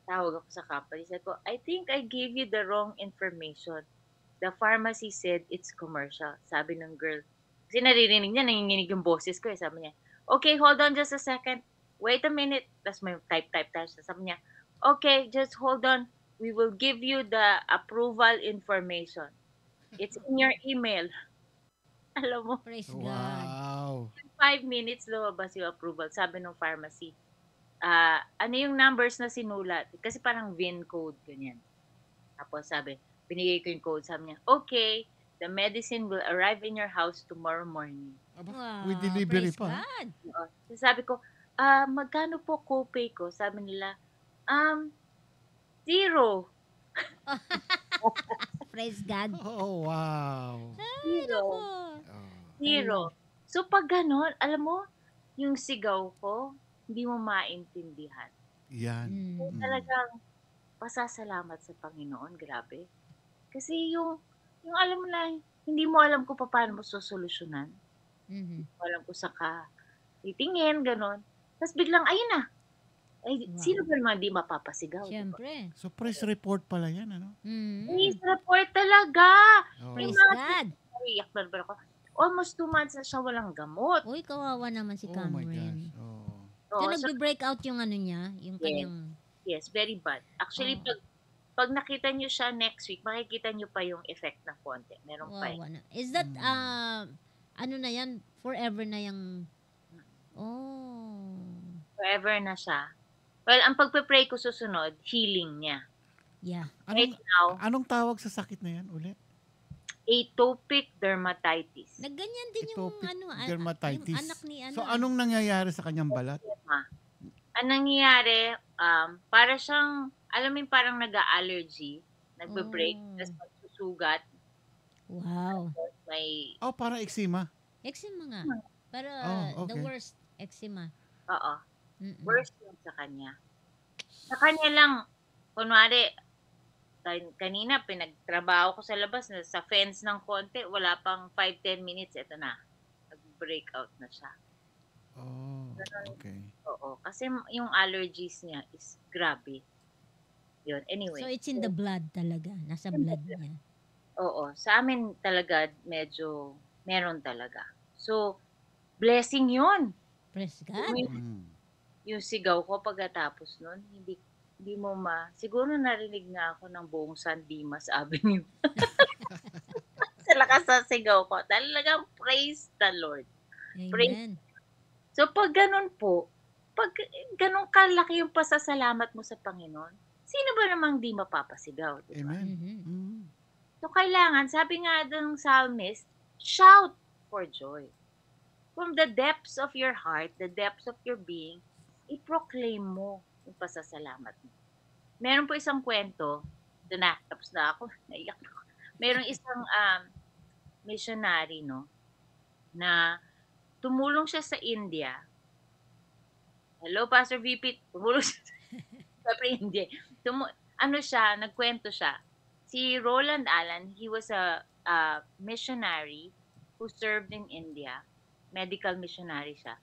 Tawag ako sa company. Sabi ko, I think I gave you the wrong information. The pharmacy said it's commercial. Sabi ng girl. Kasi naririnig niya, nanginginig yung boses ko. Sabi niya, okay, hold on just a second. Wait a minute. Tapos may type. Sabi niya, okay, just hold on. We will give you the approval information. It's in your email. Alam mo. Praise Wow. 5 minutes lumabas yung approval. Sabi ng pharmacy, ano yung numbers na sinulat? Kasi parang VIN code, ganyan. Tapos sabi, binigay ko yung code. Sabi niya, okay, the medicine will arrive in your house tomorrow morning. Wow, With delivery praise pa. God. So sabi ko, magkano po copay ko? Sabi nila, 0. Praise God. Oh, wow. Zero. So pag ganon, alam mo, yung sigaw ko, hindi mo maintindihan. Yan. Talagang pasasalamat sa Panginoon, grabe. Kasi yung alam mo na, hindi mo alam kung paano mo susolusyonan. Mhm. Alam ko sa titingin, ganon. Tapos biglang, ayun na. Ay, sino ba naman di mapapasigaw? Siyempre. So, press report pala yan, ano? Please report talaga. Oh. May Praise mga God. iyak na ako. Almost 2 months na siya walang gamot. Uy, kawawa naman si Oh my Cameron. gosh. Oh. So, Oo, nagbe-break out yung ano niya, yung kanyang... Yes, very bad. Actually, pag nakita nyo siya next week, makikita nyo pa yung effect ng konti. Meron pa Wow, ano. Is that, ano na yan, forever na yung... Oh. Forever na siya. Well, ang pagpe-pray ko susunod, healing niya. Yeah. Right now, Anong tawag sa sakit na yan ulit? atopic dermatitis. Nagganyan din yung Dermatitis. yung anak ni So, anong nangyayari sa kanyang balat? Ang nangyayari, para siyang, alam mo yung parang nag-allergy, nagbe-break, tapos magsusugat. Wow. May... Oh, parang eczema. Eczema nga. Pero okay. the worst, eczema. Oo. Worst yun sa kanya. Sa kanya lang, kunwari, kanina pinagtrabaho ko sa labas, sa fence ng konti, wala pang 5-10 minutes, ito na. Nag-break out na siya. Oh, okay. Oo. Kasi yung allergies niya is grabe. Yun. Anyway. So it's in the blood talaga. Nasa blood niya. Oo. Sa amin talaga, medyo meron talaga. So, blessing yun. Praise God. Yung sigaw ko pagkatapos nun, hindi mo siguro narinig nga ako ng buong San Dimas Avenue. Sa lakas sa sigaw ko. Talagang praise the Lord. Amen. Praise. So, pag ganun po, pag ganun kalaki yung pasasalamat mo sa Panginoon, sino ba namang di mapapasigaw? Diba? Amen. So, kailangan, sabi nga ng psalmist, shout for joy. From the depths of your heart, the depths of your being, i-proclaim mo yung pasasalamat mo. Meron po isang kwento, doon na, tapos na ako, naiyak na ako. Meron isang missionary, no, na tumulong siya sa India. Hello, Pastor VP, tumulong siya sa India. Nagkwento siya. Si Roland Allen, he was a missionary who served in India. Medical missionary siya.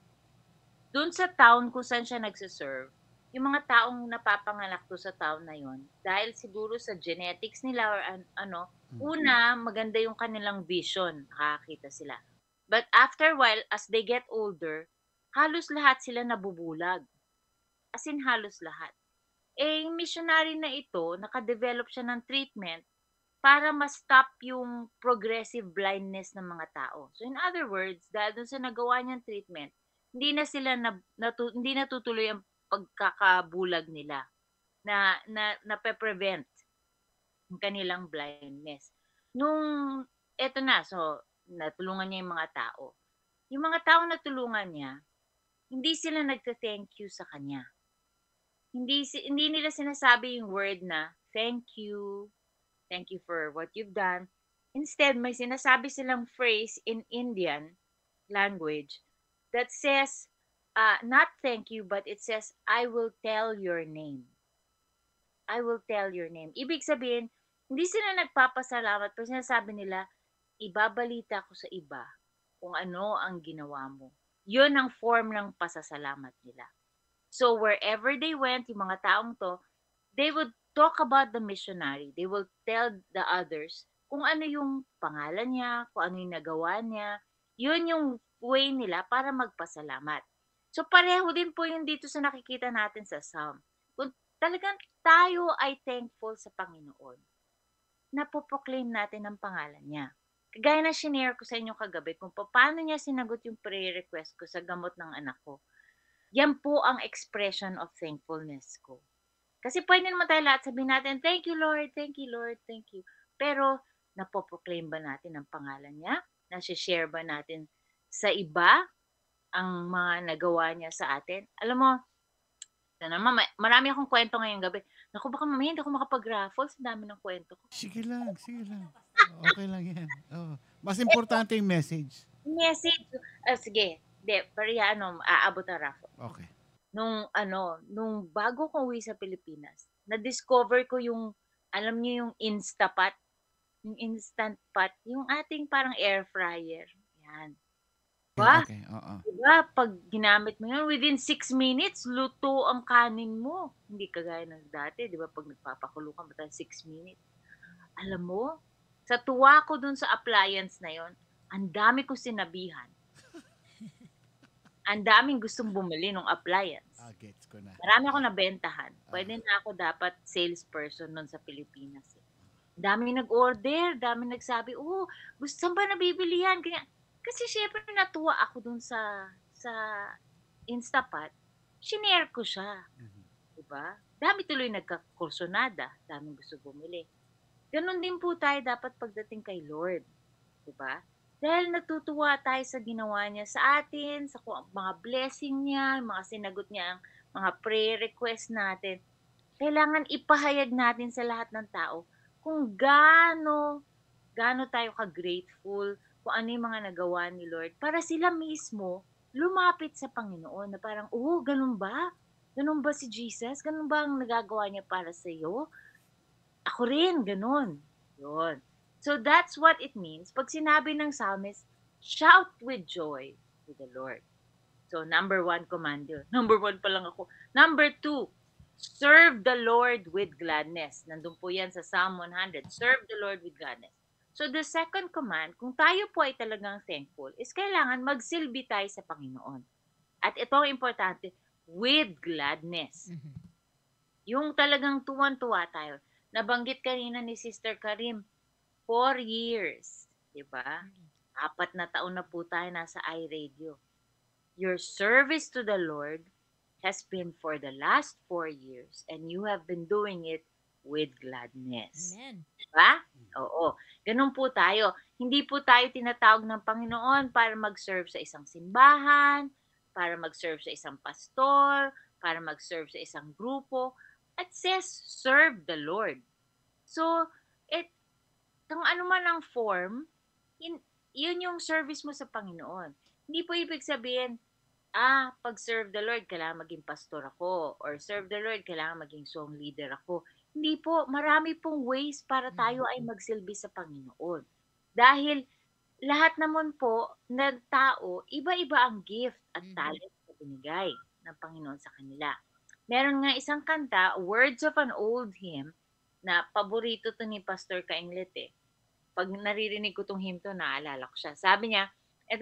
Doon sa town kung saan siya nagsiserve, yung mga taong napapanganak to sa town na yon, dahil siguro sa genetics nila or una, maganda yung kanilang vision, nakakita sila. But after a while, as they get older, halos lahat sila nabubulag. As in, halos lahat. Yung missionary na ito, nakadevelop siya ng treatment para ma-stop yung progressive blindness ng mga tao. So in other words, dahil dun sa nagawa niyang treatment, hindi na sila hindi natutuloy ang pagkakabulag nila na prevent ang kanilang blindness. Eto na, so natulungan niya yung mga tao. Yung mga tao natulungan niya, hindi sila nagta-thank you sa kanya. Hindi nila sinasabi yung word na thank you for what you've done. Instead, may sinasabi silang phrase in Indian language that says, not thank you, but it says, I will tell your name. I will tell your name. Ibig sabihin, hindi sila nagpapasalamat, pero sinasabi nila, ibabalita ko sa iba kung ano ang ginawa mo. Yun ang form ng pasasalamat nila. So wherever they went, yung mga taong to, they would talk about the missionary. They will tell the others kung ano yung pangalan niya, kung ano yung nagawa niya. Yun yung way nila para magpasalamat. So pareho din po yung dito sa nakikita natin sa Psalm. Kung talagang tayo ay thankful sa Panginoon, napoproclaim natin ang pangalan niya. Kagaya na shinare ko sa inyo kagabi kung paano niya sinagot yung prayer request ko sa gamot ng anak ko. Yan po ang expression of thankfulness ko. Kasi pwede naman tayo lahat sabihin natin, thank you Lord, thank you Lord, thank you. Pero napoproclaim ba natin ang pangalan niya? Nasi-share ba natin sa iba ang mga nagawa niya sa atin? Alam mo, marami akong kwento ngayong gabi. Naku, baka mamaya hindi ako makapag-raffle sa dami ng kwento ko. Sige lang. Okay lang yan. Oh. Mas importante yung message. Message? Sige. Pero aabot ang raffle. Okay. Nung bago ko uwi sa Pilipinas, na-discover ko yung, alam niyo yung Instapot, yung Instant Pot, yung ating parang air fryer. Yan. Diba? Okay. Diba? Pag ginamit mo yun, within 6 minutes, luto ang kanin mo. Hindi kagaya ng dati, diba? Pag nagpapakulo ka, bata 6 minutes. Alam mo, sa tuwa ko dun sa appliance na yon, ang dami ko sinabihan. Ang daming gustong bumili ng appliance. Gets ko na. Marami ako nabentahan. Pwede na ako dapat salesperson nun sa Pilipinas. Daming nag-order, daming nagsabi, saan ba nabibili yan? Kasi syempre natuwa ako dun sa Instapot. Shinare ko siya. Diba? Dami tuloy nagkakursonada. Daming gusto bumili. Ganon din po tayo dapat pagdating kay Lord. Diba? Dahil natutuwa tayo sa ginawa niya sa atin, sa mga blessing niya, mga sinagot niya ang mga prayer request natin. Kailangan ipahayag natin sa lahat ng tao kung gaano tayo ka-grateful, kung ano yung mga nagawa ni Lord, para sila mismo lumapit sa Panginoon na parang, ganun ba? Ganun ba si Jesus? Ganun ba ang nagagawa niya para sa iyo? Ako rin, ganun. Yun. So that's what it means. Pag sinabi ng psalmist, shout with joy to the Lord. So number 1 command yun. Number 1 pa lang ako. Number 2, serve the Lord with gladness. Nandun po yan sa Psalm 100. Serve the Lord with gladness. So the second command, kung tayo po ay talagang thankful, is kailangan magsilbi tayo sa Panginoon. At ito ang importante, with gladness. Yung talagang tuwan-tuwa tayo. Nabanggit kanina ni Sister Karim, 4 years. Diba? 4 na taon na po tayo nasa iRadio. Your service to the Lord has been for the last 4 years and you have been doing it with gladness. Amen. Diba? Oo. Ganun po tayo. Hindi po tayo tinatawag ng Panginoon para mag-serve sa isang simbahan, para mag-serve sa isang pastor, para mag-serve sa isang grupo. It says, serve the Lord. So, kung ano man ang form, yun yung service mo sa Panginoon. Hindi po ibig sabihin, pag serve the Lord, kailangan maging pastor ako. Or serve the Lord, kailangan maging song leader ako. Hindi po, marami pong ways para tayo ay magsilbi sa Panginoon. Dahil lahat naman po ng tao, iba-iba ang gift at talent na binigay ng Panginoon sa kanila. Meron nga isang kanta, Words of an Old Hymn, na paborito to ni Pastor Kainglet eh. Pag naririnig ko tong hymn to, naalala ko siya. Sabi niya,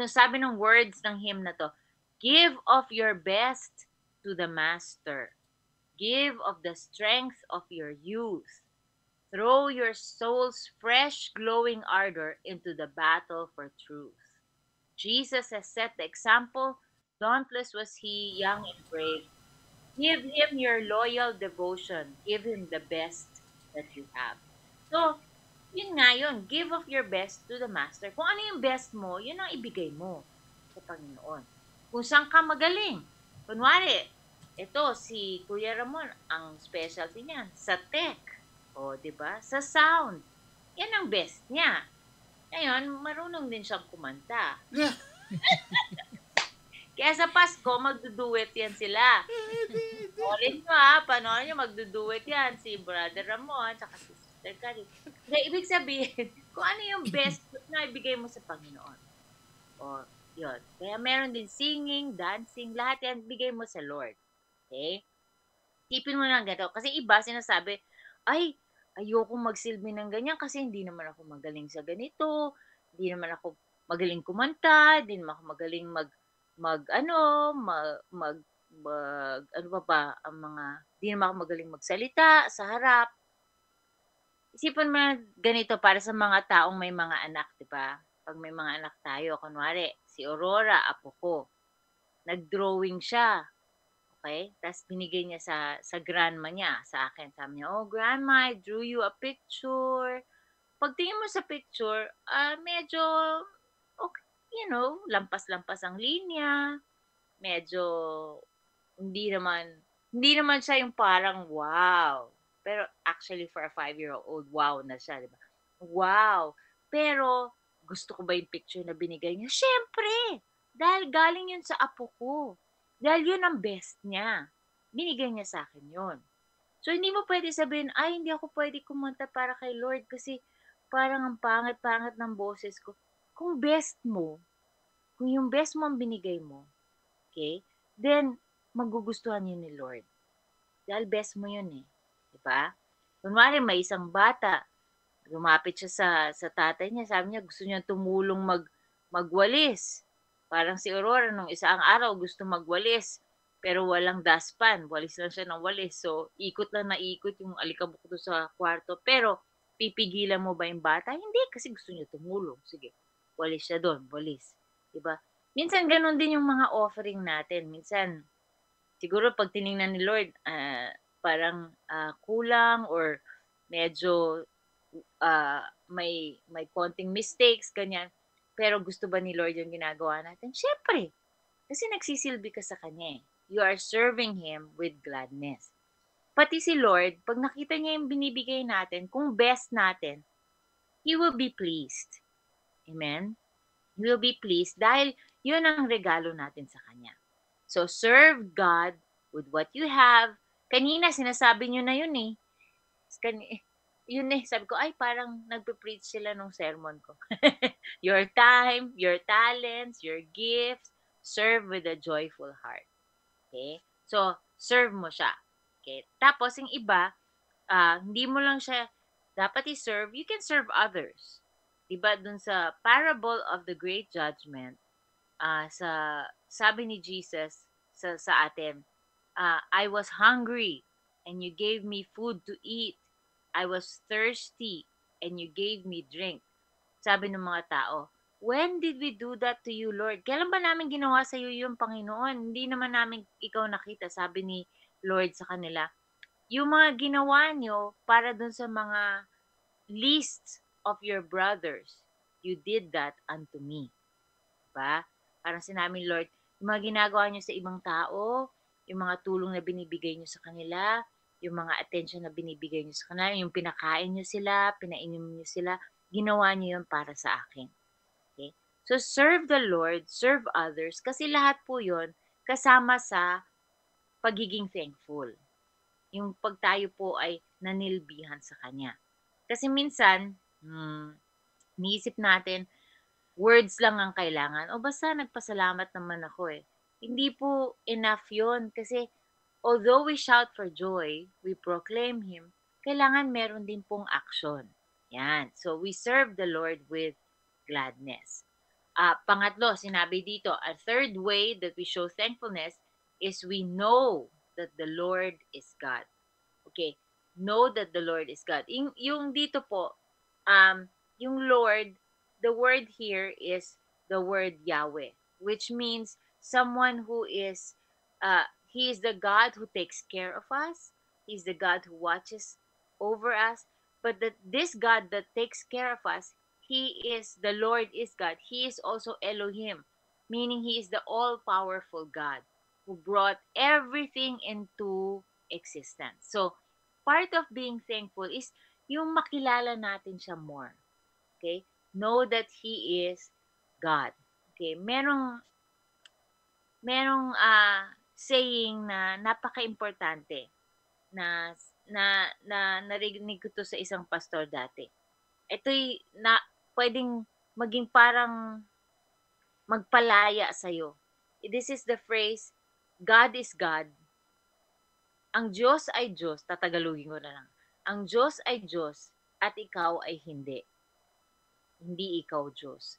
sabi ng words ng hymn na to, give of your best to the Master. Give of the strength of your youth. Throw your soul's fresh, glowing ardor into the battle for truth. Jesus has set the example. Dauntless was he, young and brave. Give him your loyal devotion. Give him the best that you have. So, yun nga yun. Give of your best to the Master. Kung ano yung best mo, yun ang ibigay mo sa Panginoon. Kung saan ka magaling. Kunwari, ito, si Kuya Ramon, ang specialty niyan, sa tech. O, di ba? Sa sound. Yan ang best niya. Ngayon, marunong din siyang kumanta. Kaya sa Pasko, magduduet yan sila. Panoorin nyo panoorin nyo, magduduet yan. Si Brother Ramon, saka si Sister Carrie. Kaya ibig sabihin, kung ano yung best na ibigay mo sa Panginoon. O, yun. Kaya meron din singing, dancing, lahat yan, bigay mo sa Lord. Okay? Tipin mo lang ganito. Kasi iba sinasabi, ay, ayoko magsilbi ng ganyan kasi hindi naman ako magaling sa ganito, hindi naman ako magaling kumanta, hindi naman ako magaling hindi naman ako magaling magsalita sa harap. Isipin mo ganito para sa mga taong may mga anak, di ba? Pag may mga anak tayo, kunwari, si Aurora, apo ko, nag-drawing siya. Okay? Tapos binigay niya sa grandma niya, sa akin. Sabi niya, oh, grandma, I drew you a picture. Pagtingin mo sa picture, medyo, okay, lampas-lampas ang linya. Medyo, hindi naman siya yung parang wow. Pero actually, for a 5-year-old, wow na siya, di ba? Wow! Pero, gusto ko ba yung picture na binigay niya? Siyempre! Dahil galing yun sa apo ko. Dahil yun ang best niya. Binigay niya sa akin yun. So, hindi mo pwede sabihin, ay, hindi ako pwede kumanta para kay Lord kasi parang ang pangat-pangat ng boses ko. Kung yung best mo ang binigay mo, okay, then, magugustuhan yun ni Lord. Dahil best mo yun eh. Diba? Kunwari, may isang bata, lumapit siya sa tatay niya, sabi niya, gusto niya tumulong magwalis. Parang si Aurora, nung isang araw, gusto magwalis, pero walang dustpan. Walis lang siya ng walis. So, ikot lang na ikot yung alikabok doon sa kwarto. Pero, pipigilan mo ba yung bata? Hindi, kasi gusto niya tumulong. Sige, walis siya doon, walis. Diba? Minsan, ganun din yung mga offering natin. Minsan, siguro pag tinignan ni Lord, parang kulang or medyo may konting mistakes, ganyan. Pero gusto ba ni Lord yung ginagawa natin? Siyempre. Kasi nagsisilbi ka sa Kanya. You are serving Him with gladness. Pati si Lord, pag nakita niya yung binibigay natin, kung best natin, He will be pleased. Amen? He will be pleased dahil yun ang regalo natin sa Kanya. So, serve God with what you have. Kanina, sinasabi nyo na yun eh. Yun eh, sabi ko, ay parang nagpe-preach sila nung sermon ko. Your time, your talents, your gifts, serve with a joyful heart. Okay? So, serve mo siya. Okay? Tapos, yung iba, hindi mo lang siya dapat i-serve, you can serve others. Diba, dun sa parable of the great judgment, sabi ni Jesus sa atin, I was hungry and you gave me food to eat. I was thirsty and you gave me drink. Sabi ng mga tao, when did we do that to you, Lord? Kailan ba namin ginawa sa iyo yung Panginoon? Hindi naman namin ikaw nakita, sabi ni Lord sa kanila. Yung mga ginawa nyo para dun sa mga least of your brothers, you did that unto me. Diba? Parang sinabi, Lord, yung mga ginagawa nyo sa ibang tao, yung mga tulong na binibigay nyo sa kanila, yung mga attention na binibigay nyo sa kanila, yung pinakain nyo sila, pinainom nyo sila, ginawa nyo yun para sa akin. Okay? So, serve the Lord, serve others, kasi lahat po yun kasama sa pagiging thankful. Yung pag tayo po ay nanilbihan sa Kanya. Kasi minsan, niisip natin, words lang ang kailangan. O basta nagpasalamat naman ako eh. Hindi po enough yun. Kasi although we shout for joy, we proclaim Him, kailangan meron din pong action. Yan. So we serve the Lord with gladness. Pangatlo, sinabi dito, a third way that we show thankfulness is we know that the Lord is God. Okay, know that the Lord is God. Yung dito po, yung Lord, the word here is the word Yahweh, which means someone who is, He is the God who takes care of us. He's the God who watches over us. But this God that takes care of us, the Lord is God. He is also Elohim, meaning He is the all-powerful God who brought everything into existence. So, part of being thankful is yung makilala natin siya more. Okay? Know that He is God. Okay? Merong saying na napaka-importante na narinig ko to sa isang pastor dati. Ito'y pwedeng maging parang magpalaya sa'yo. This is the phrase, God is God. Ang Diyos ay Diyos, tatagalogin ko na lang. Ang Diyos ay Diyos at ikaw ay hindi. Hindi ikaw Diyos.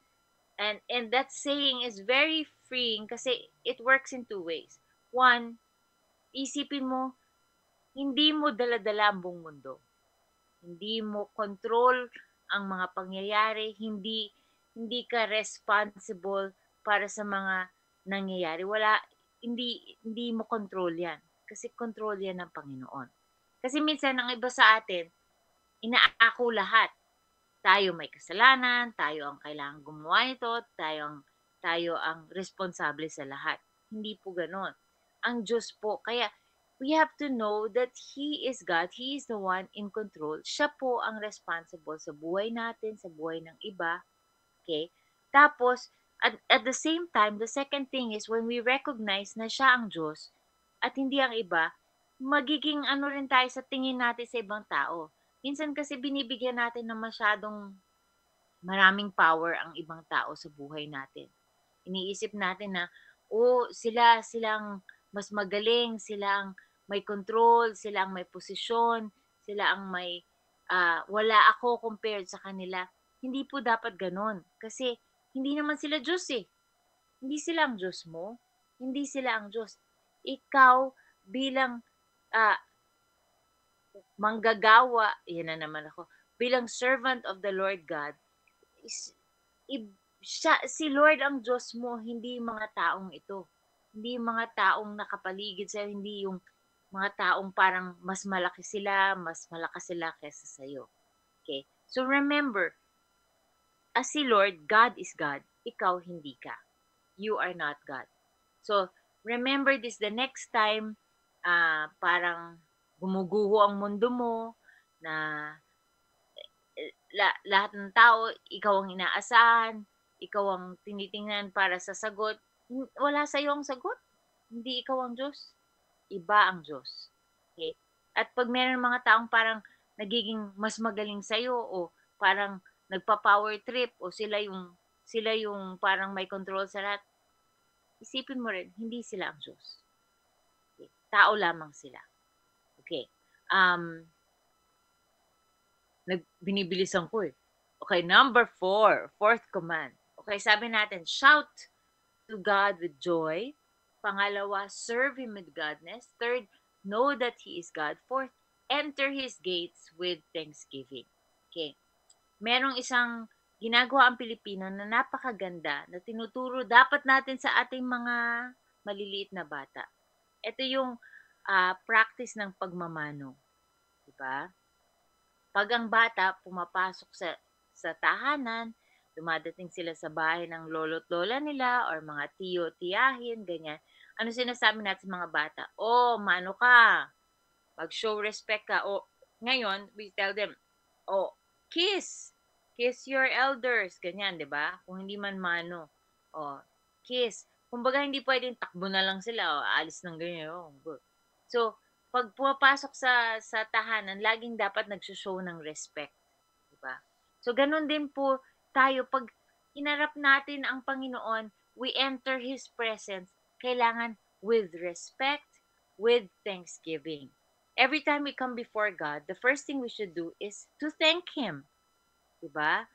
And that saying is very freeing kasi it works in two ways. One, isipin mo, hindi mo dala-dala ang buong mundo. Hindi mo control ang mga pangyayari, hindi ka responsible para sa mga nangyayari. Hindi mo control yan. Kasi control yan ng Panginoon. Kasi minsan, ang iba sa atin, inaako lahat. Tayo may kasalanan, tayo ang kailangan gumawa nito, tayo ang responsable sa lahat. Hindi po ganon. Ang Diyos po, kaya we have to know that He is God. He is the one in control. Siya po ang responsible sa buhay natin, sa buhay ng iba. Okay? Tapos, at the same time, the second thing is when we recognize na siya ang Diyos at hindi ang iba, magiging ano rin tayo sa tingin natin sa ibang tao. Minsan kasi binibigyan natin ng masyadong maraming power ang ibang tao sa buhay natin. Iniisip natin na, silang mas magaling, sila ang may control, sila ang may posisyon, sila ang may, wala ako compared sa kanila. Hindi po dapat ganon. Kasi, hindi naman sila Diyos eh. Hindi sila ang Diyos mo. Hindi sila ang Diyos. Ikaw, bilang manggagawa, yan na naman ako, bilang servant of the Lord God, si Lord ang Diyos mo, hindi mga taong ito. Hindi mga taong nakapaligid sa'yo, hindi yung mga taong parang mas malaki sila, mas malakas sila kaysa sa'yo. Okay? So remember, as si Lord, God is God. Ikaw, hindi ka. You are not God. So, remember this the next time parang gumuguho ang mundo mo, na lahat ng tao, ikaw ang inaasahan, ikaw ang tinitingnan para sa sagot. Wala sa iyo ang sagot. Hindi ikaw ang Diyos. Iba ang Diyos. Okay? At pag meron mga taong parang nagiging mas magaling sa iyo o parang nagpa-power trip o sila yung parang may control sa lahat, isipin mo rin, hindi sila ang Diyos. Okay? Tao lamang sila. Okay. Binibilisan ko eh. Okay, number 4, fourth command. Okay, sabi natin, shout to God with joy. Pangalawa, serve Him with gladness. Third, know that He is God. Fourth, enter His gates with thanksgiving. Okay. Merong isang ginagawa ang Pilipino na napakaganda na tinuturo dapat natin sa ating mga maliliit na bata. Ito yung practice ng pagmamano. Diba? Pag ang bata pumapasok sa tahanan, dumadating sila sa bahay ng lolo't lola nila or mga tiyo-tiyahin, ganyan. Ano sinasabi natin sa mga bata? Mano ka. Mag-show respect ka. Ngayon, we tell them, kiss. Kiss your elders. Ganyan, di ba? Kung hindi man mano. Kiss. Kumbaga, hindi pwedeng takbo na lang sila. Alis ng ganyan. Good. So, pag pumapasok sa tahanan, laging dapat nagsushow ng respect. Diba? So, ganun din po tayo. Pag inarap natin ang Panginoon, we enter His presence, kailangan with respect, with thanksgiving. Every time we come before God, the first thing we should do is to thank Him. Diba?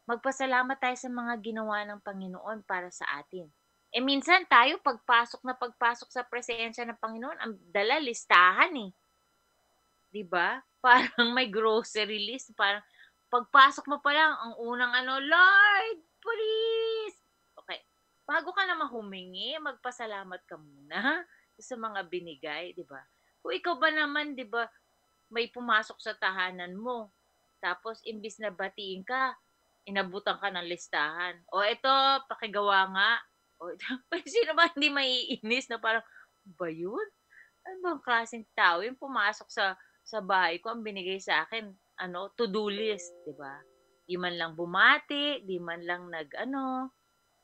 Magpasalamat tayo sa mga ginawa ng Panginoon para sa atin. Minsan tayo, pagpasok sa presensya ng Panginoon, ang dala listahan eh. Diba? Parang may grocery list. Parang pagpasok mo pa lang, ang unang Lord, please! Okay. Bago ka naman humingi, magpasalamat ka muna sa mga binigay, diba? Kung ikaw ba naman, diba, may pumasok sa tahanan mo, tapos imbis na batiin ka, inabutan ka ng listahan. O ito, pakigawa nga. O ito, sino ba hindi maiinis na parang, ba yun? Ano bang klaseng tao yung pumasok sa bahay ko, ang binigay sa akin, to-do list, di ba? Di man lang bumati, di man lang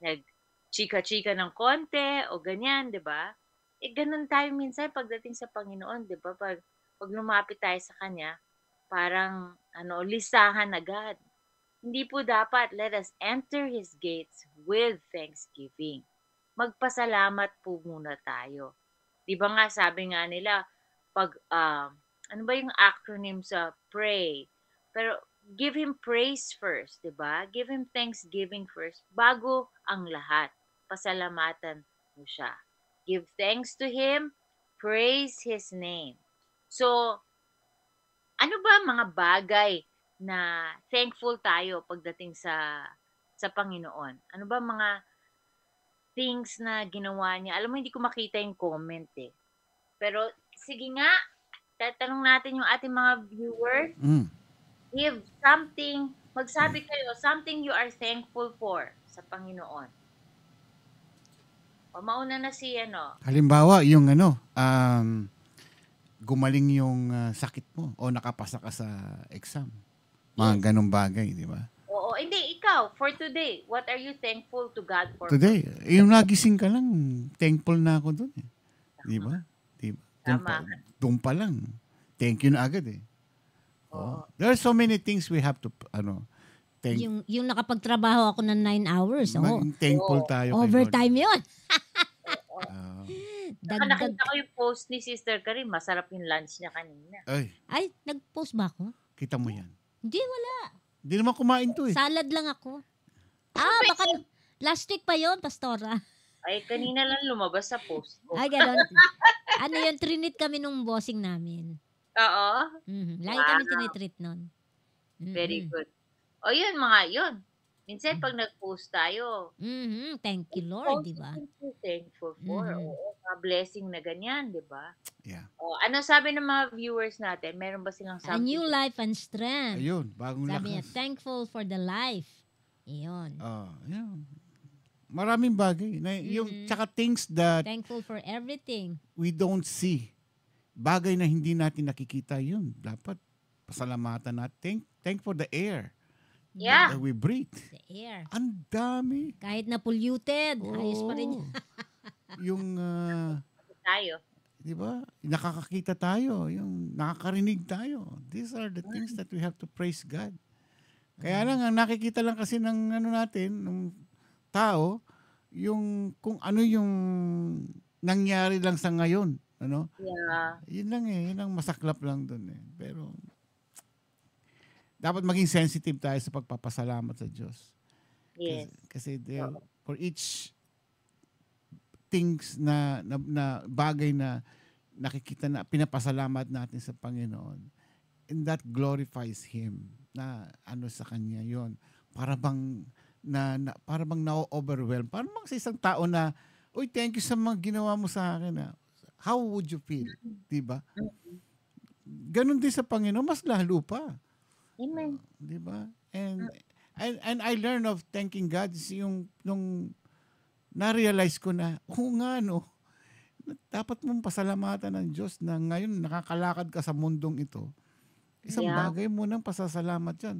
nag-chika-chika ng konti, o ganyan, di ba? Ganun tayo minsan pagdating sa Panginoon, di ba? Pag lumapit tayo sa Kanya, parang, listahan agad. Hindi po dapat, let us enter His gates with thanksgiving. Magpasalamat po muna tayo. Di ba nga, sabi nga nila, ano ba yung acronym sa pray? Pero give Him praise first, di ba? Give Him thanksgiving first, bago ang lahat. Pasalamatan mo siya. Give thanks to Him, praise His name. So, ano ba mga bagay na thankful tayo pagdating sa Panginoon? Ano ba mga things na ginawa niya? Alam mo, hindi ko makita yung comment eh. Pero, sige nga, tatanong natin yung ating mga viewers. Give something, magsabi kayo, something you are thankful for sa Panginoon. O, mauna na si Halimbawa, yung gumaling yung sakit mo o nakapasa ka sa exam. Mga ganong bagay, di ba? Oo, hindi, ikaw, for today, what are you thankful to God for? Today, yung nagising ka lang, thankful na ako doon eh. Di ba? Tama. Doon pa lang. Thank you na agad eh. Oh. There are so many things we have to, thank. Yung nakapagtrabaho ako ng 9 hours. Thankful tayo. Overtime yun. Nakita ko yung post ni Sister Karin, masarap yung lunch niya kanina. Ay, nag-post ba ako? Kita mo yan. Hindi, wala. Hindi naman kumain to eh. Salad lang ako. Baka last week pa yon, Pastora. Ay, kanina lang lumabas sa post ko. Ay, gano'n. Yun, trinit kami nung bossing namin. Oo. Lagi kami tinitreat nun. Very good. O yun, yun. Minsan pag nag-post tayo. Thank you, Lord, di ba? Thankful for. Oo, mga blessing na ganyan, di ba? Yeah. O, ano sabi ng mga viewers natin? Meron ba silang A new life and strength. Ayun, bagong sabi niya, lakas. thankful for the life. Iyon. Yun. Maraming bagay. Tsaka things that thankful for everything. We don't see. Bagay na hindi natin nakikita yun. Dapat pasalamatan natin. Thank for the air. Yeah. That we breathe. The air. Ang dami. Kahit na polluted, ayos pa rin. Yung tayo. Di ba? Nakakakita tayo. Yung nakakarinig tayo. These are the things that we have to praise God. Kaya lang, ang nakikita lang kasi ng natin, ng tao, yung kung ano yung nangyari lang sa ngayon. Yeah. Yun lang eh. Yun ang masaklap lang dun eh. Pero dapat maging sensitive tayo sa pagpapasalamat sa Diyos. Yes. Kasi for each things na bagay na nakikita na pinapasalamat natin sa Panginoon, and that glorifies Him na sa Kanya yon. Para bang na-overwhelm. Para bang sa isang tao na, uy, thank you sa mga ginawa mo sa akin. How would you feel? Diba? Ganon din sa Panginoon, mas lalo pa. Amen. Diba? And I learned of thanking God nung na-realize ko na, dapat mong pasalamatan ng Diyos na ngayon nakakalakad ka sa mundong ito. Isang bagay mo nang pasasalamat yan.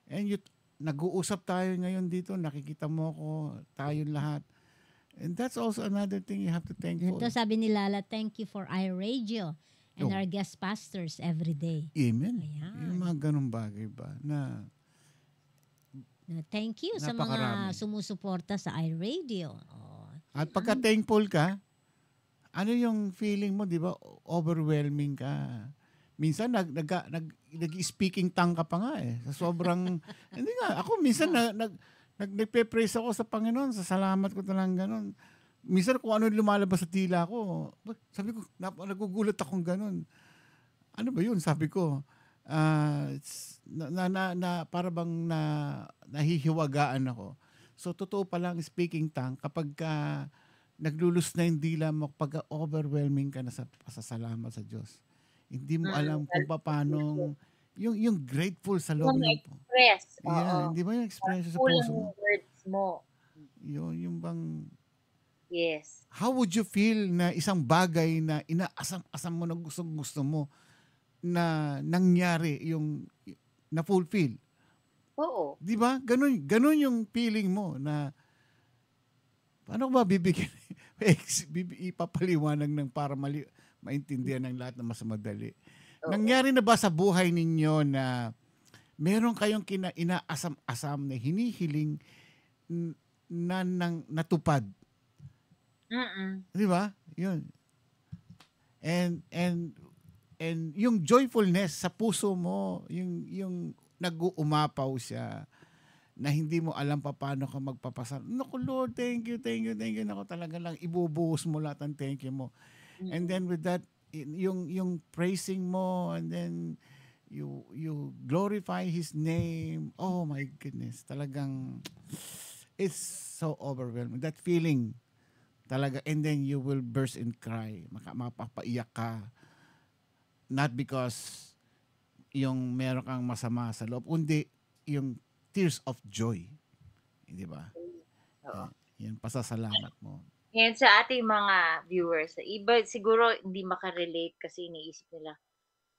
And nag-uusap tayo ngayon dito, nakikita mo ko, tayong lahat. And that's also another thing you have to thank for. Ito sabi ni Lala, thank you for iRadio and our guest pastors every day. Amen. Ayan. Yung mga ganung bagay ba na Thank you sa Napakarami. mga sumusuporta sa iRadio. At pagka thankful ka, ano yung feeling mo, di ba? Overwhelming ka. Minsan nag-speaking tongue ka pa nga eh. Sa sobrang hindi nga ako minsan nagpe-praise ako sa Panginoon, sa salamat ko talagang ganun. Minsan kung ano lumalabas sa tila ko, sabi ko nagugulat akong ganun. Ano ba 'yun? Sabi ko para bang nahihiwagaan ako. So totoo pa lang speaking tongue kapag naglulus na yung dila mo, pag overwhelming ka na sa pasasalamat sa Diyos. Hindi mo alam kung paano yung grateful sa loob ng express. Yeah, hindi ba yung expression sa puso mo? Words mo. Yung bang Yes. how would you feel na isang bagay na inaasam-asam mo na gusto mo na nangyari yung na-fulfill? Oo. Di ba? Ganun yung feeling mo na paano ba bibigyan? Ipapaliwanag ng para maintindihan ng lahat na mas madali. Oo. Nangyari na ba sa buhay ninyo na meron kayong inaasam-asam na hinihiling na natupad? Di ba? Yun. And yung joyfulness sa puso mo, yung nag-uumapaw siya na hindi mo alam pa paano ka magpapasal. Naku Lord, thank you. Naku talaga lang ibubuhos mo lahat ng thank you mo. And then with that, yung praising mo, and then you glorify His name. Oh my goodness, talagang it's so overwhelming. That feeling talaga, and then you will burst in cry. Mapapaiyak ka. Not because yung meron kang masama sa loob, kundi yung tears of joy. Di ba? Yan, pasasalamat mo. Yan sa ating mga viewers. Iba siguro hindi makarelate kasi iniisip nila,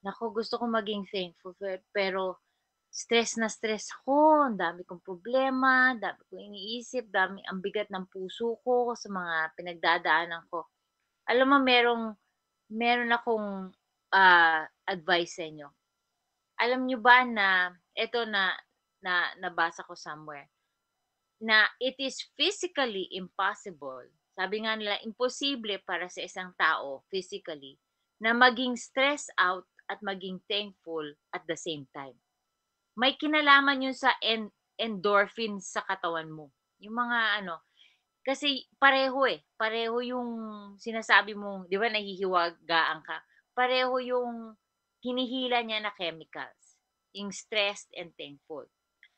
naku, gusto ko maging thankful, pero stress na stress ako, ang dami kong problema, dami kong iniisip, ang bigat ng puso ko sa mga pinagdadaanan ko. Alam mo, meron akong advice sa inyo. Alam nyo ba na, ito na nabasa ko somewhere, na it is physically impossible, sabi nga nila, imposible para sa isang tao, physically, na maging stressed out at maging thankful at the same time. May kinalaman yun sa endorphins sa katawan mo. Yung mga kasi pareho yung sinasabi mo, di ba nahihiwagaan ka, pareho yung hinihila niya na chemicals, yung stressed and thankful.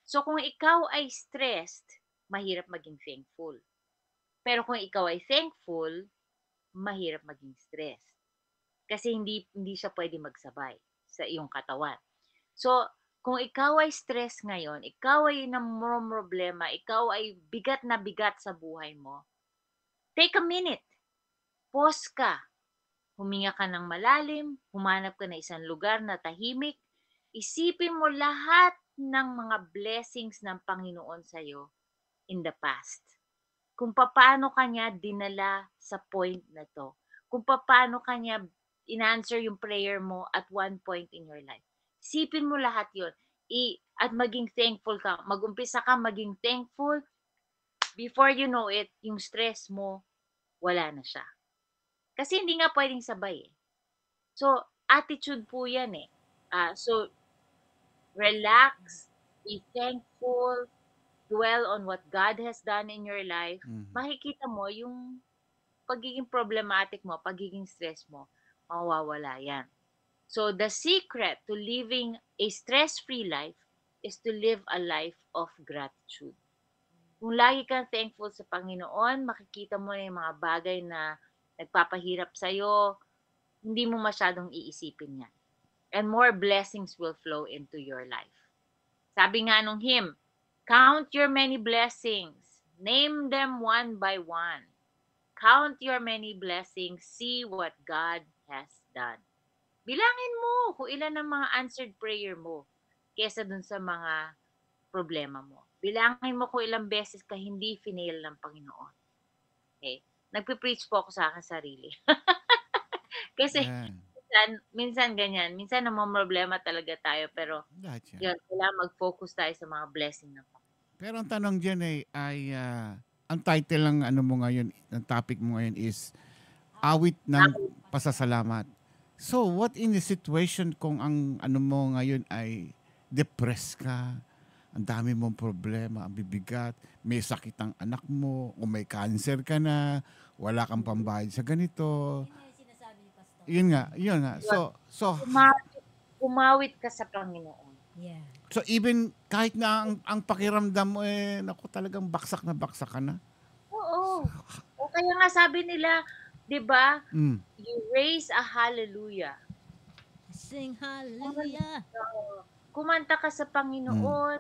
So kung ikaw ay stressed, mahirap maging thankful. Pero kung ikaw ay thankful, mahirap maging stressed. Kasi hindi siya pwede magsabay sa iyong katawan. So, kung ikaw ay stress ngayon, ikaw ay namumroblema, ikaw ay bigat na bigat sa buhay mo, take a minute. Pause ka. Huminga ka ng malalim, humanap ka na isang lugar na tahimik, isipin mo lahat ng mga blessings ng Panginoon sa'yo in the past. Kung paano kanya dinala sa point na to. Kung paano kanya in-answer yung prayer mo at one point in your life. Isipin mo lahat yun. At maging thankful ka. Mag-umpisa ka maging thankful. Before you know it, yung stress mo, wala na siya. Kasi hindi nga pwedeng sabay eh. So, attitude po yan eh. So, relax, be thankful, dwell on what God has done in your life. Makikita mo yung pagiging problematic mo, pagiging stress mo, mawawala yan. So, the secret to living a stress-free life is to live a life of gratitude. Kung lagi kang thankful sa Panginoon, makikita mo na yung mga bagay na nagpapahirap sa'yo, hindi mo masyadong iisipin yan. And more blessings will flow into your life. Sabi nga nung hymn, count your many blessings, name them one by one. Count your many blessings, see what God has done. Bilangin mo kung ilan ang mga answered prayer mo kesa dun sa mga problema mo. Bilangin mo kung ilang beses ka hindi finail ng Panginoon. Okay? Nagpipreach po ako sa akin sarili. Kasi minsan ganyan. Minsan namang problema talaga tayo. Pero yun, kailangan mag-focus tayo sa mga blessing ng Panginoon. Pero ang tanong dyan ay ang title ng ano mo ngayon, ng topic mo ngayon is awit ng pasasalamat. So, what in the situation kung ang ano mo ngayon ay depressed ka, ang dami mong problema, ang bibigat, may sakit ang anak mo, o may cancer ka na, wala kang pambayad sa ganito. Yun nga. So umawit ka sa Panginoon. Yeah. So even kahit na ang pakiramdam mo naku, talagang baksak na baksak ka na. Oo. O kaya nga sabi nila, 'di ba? Mm. You raise a hallelujah. Sing hallelujah. Kumanta ka sa Panginoon,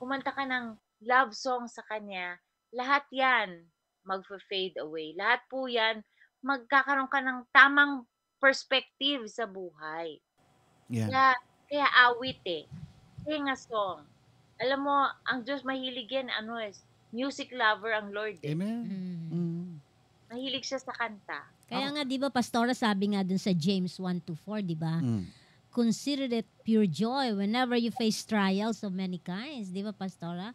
kumanta ka ng love song sa Kanya, lahat yan magfa-fade away. Lahat po yan, magkakaroon ka ng tamang perspective sa buhay. Yeah. Kaya awit sing a song. Alam mo, ang Diyos mahilig yan, music lover ang Lord. Amen. Mahilig siya sa kanta. Kaya nga, di ba, Pastora, sabi nga dun sa James 1:4, di ba? Consider it pure joy whenever you face trials of many kinds. Di ba, Pastora?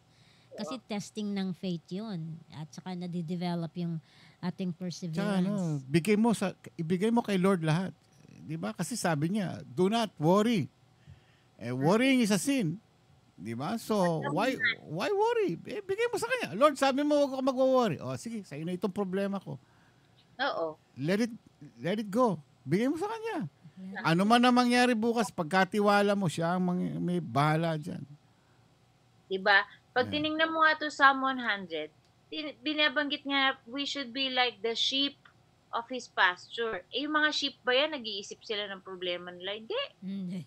Kasi testing ng faith yun. At saka nadidevelop yung ating perseverance. Tsaka, ibigay mo kay Lord lahat. Di ba? Kasi sabi niya, do not worry. Worrying is a sin. Di ba? So, why worry? Bigay mo sa Kanya. Lord, sabi mo, huwag ako mag-worry. O, sige, sa'yo na itong problema ko. Oo. Let it go. Bigay mo sa Kanya. Ano man na mangyari bukas, pagkatiwala mo, siya ang may bahala dyan. Diba? Pag tinignan mo nga ito Psalm 100, binabanggit nga, we should be like the sheep of His pasture. Yung mga sheep ba yan, nag-iisip sila ng problema nila? Hindi.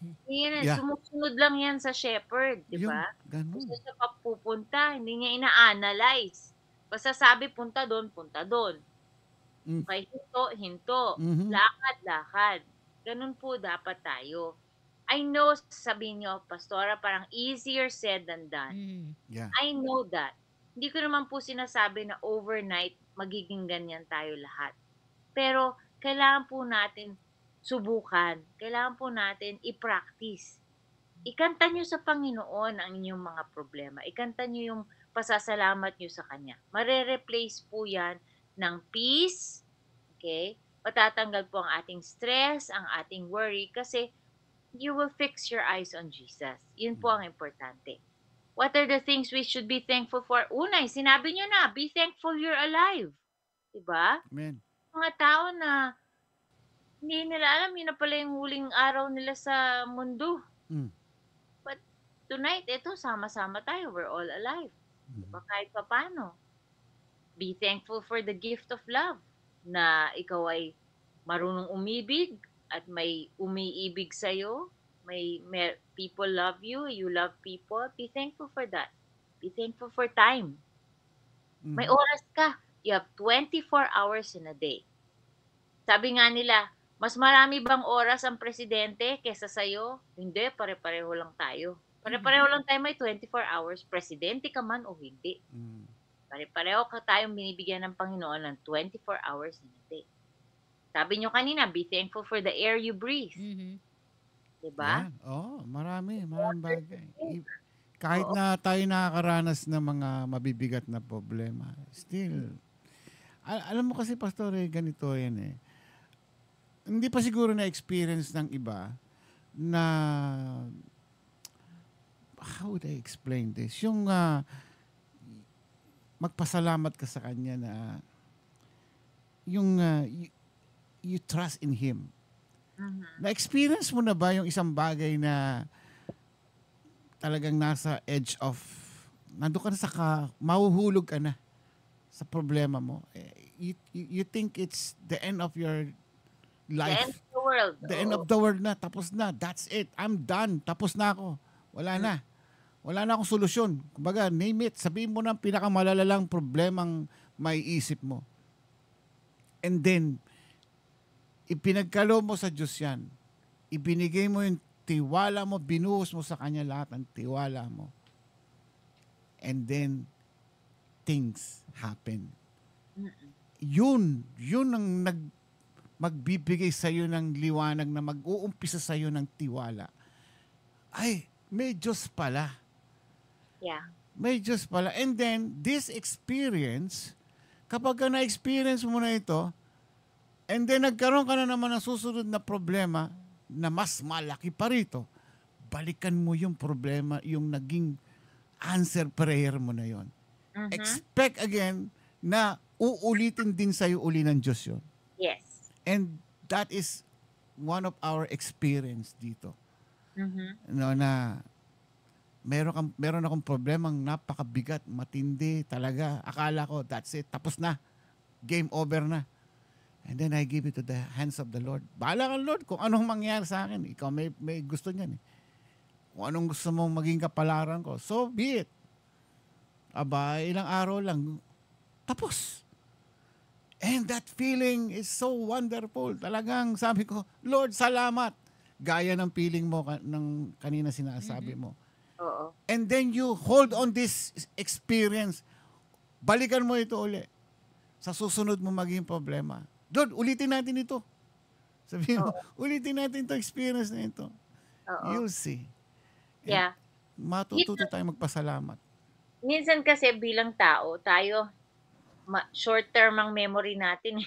Sumusunod lang yan sa shepherd, diba? Kung saan siya papupunta, hindi niya ina-analyze. Basta sabi, punta doon. Okay, hinto. Lakad. Ganun po dapat tayo. I know, sabihin nyo, Pastora, parang easier said than done. Yeah. I know that. Hindi ko naman po sinasabi na overnight magiging ganyan tayo lahat. Pero kailangan po natin subukan. Kailangan po natin i-practice. Ikanta nyo sa Panginoon ang inyong mga problema. Ikanta nyo yung pasasalamat nyo sa Kanya. Mare-replace po yan ng peace. Okay? Patatanggal po ang ating stress, ang ating worry, kasi you will fix your eyes on Jesus. Yun po ang importante. What are the things we should be thankful for? Unay, sinabi nyo na, be thankful you're alive. Diba? Amen. Mga tao na hindi nila alam, yun na pala yung huling araw nila sa mundo. But tonight, ito, sama-sama tayo. We're all alive. Diba? Kahit pa paano. Be thankful for the gift of love, na ikaw ay marunong umibig at may umiibig sa'yo. May people love you, you love people. Be thankful for that. Be thankful for time. May oras ka. You have 24 hours in a day. Sabi nga nila, mas marami bang oras ang presidente kesa sa'yo? Hindi, pare-pareho lang tayo. Pare-pareho lang tayo, may 24 hours. Presidente ka man o hindi. Pare-pareho ka tayong binibigyan ng Panginoon ng 24 hours in a day. Sabi nyo kanina, be thankful for the air you breathe. Diba? Yeah. Maraming bagay. Kahit na tayo nakakaranas ng mga mabibigat na problema, still, alam mo kasi, Pastor, ganito yan Hindi pa siguro na-experience ng iba na, how would I explain this? Yung magpasalamat ka sa Kanya na yung you trust in Him. Na-experience mo na ba yung isang bagay na talagang nasa edge of, nandun ka na mahuhulog ka na sa problema mo? You think it's the end of your life. The end of the world. The end of the world na. Tapos na. That's it. I'm done. Tapos na ako. Wala na. Wala na akong solusyon. Kumbaga, name it. Sabihin mo na ang pinakamalalalang problemang may isip mo. And then, ipinagkalo mo sa Diyos yan. Ibinigay mo yung tiwala mo, binuhos mo sa Kanya lahat ng tiwala mo. And then, things happen. Yun ang magbibigay sa iyo ng liwanag na mag-uumpisa sa iyo ng tiwala. Ay, may Diyos pala. Yeah. May Diyos pala. And then, this experience, kapag ka na-experience mo na ito, and then nagkaroon ka na naman ng susunod na problema na mas malaki pa rito, balikan mo yung problema, yung naging answer prayer mo na yon. Expect again na uulitin din sa'yo uli ng Diyos yun. Yes. And that is one of our experience dito. No, na meron akong problemang napakabigat, matindi talaga. Akala ko, that's it. Tapos na. Game over na. And then I give it to the hands of the Lord. Bahala ka, Lord, kung anong mangyari sa akin. Ikaw may gusto niyan eh. Kung anong gusto mong maging kapalaran ko, so be it. Aba, ilang araw lang. Tapos. And that feeling is so wonderful. Talagang sabi ko, Lord, salamat. Gaya ng feeling mo ng kanina sinasabi mo. Oo. And then you hold on this experience. Balikan mo ito uli. Sa susunod mo maging problema. Lord, ulitin natin ito. Sabihin mo, ulitin natin ito, experience na ito. You'll see. Yeah. Matututo tayo magpasalamat. Minsan kasi bilang tao, tayo, short-term ang memory natin.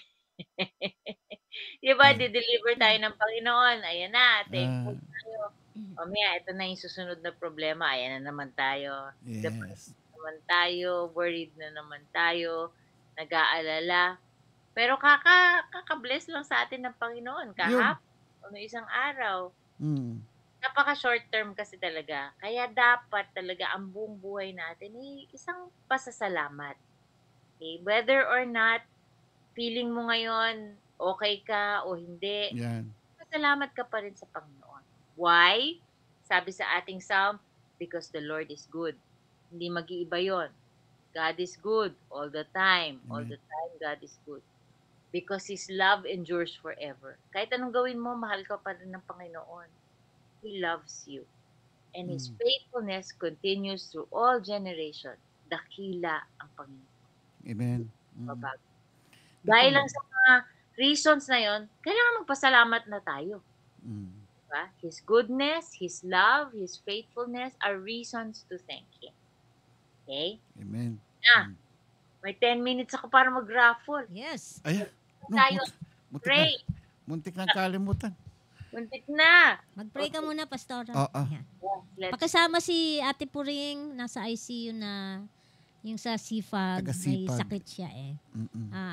Diba, di-deliver tayo ng Panginoon. Ayan na, thankful tayo. Mamaya, ito na yung susunod na problema. Ayan na naman tayo. Depressed na naman tayo. Worried na naman tayo. Nag-aalala. Pero kaka-bless lang sa atin ng Panginoon. Kahapon, isang araw. Napaka short term kasi talaga. Kaya dapat talaga ang buong buhay natin ay isang pasasalamat. Okay? Whether or not feeling mo ngayon okay ka o hindi, pasalamat ka pa rin sa Panginoon. Why? Sabi sa ating psalm, because the Lord is good. Hindi mag-iiba yun. God is good all the time. All the time, God is good. Because His love endures forever. Kahit anong gawin mo, mahal ka pa rin ng Panginoon. He loves you. And His faithfulness continues through all generations. Dakila ang Panginoon. Amen. Dahil lang sa mga reasons na yon, kailangan magpasalamat na tayo. Diba? His goodness, His love, His faithfulness are reasons to thank Him. Okay? Amen. May 10 minutes ako para mag-raffle. Yes. Ay, tayo. Pray. Muntik na kalimutan. Muntik na. Mag-pray ka muna, Pastora. Pakisama si Ate Puring, nasa ICU na, yung sa CFAG, may sakit siya eh.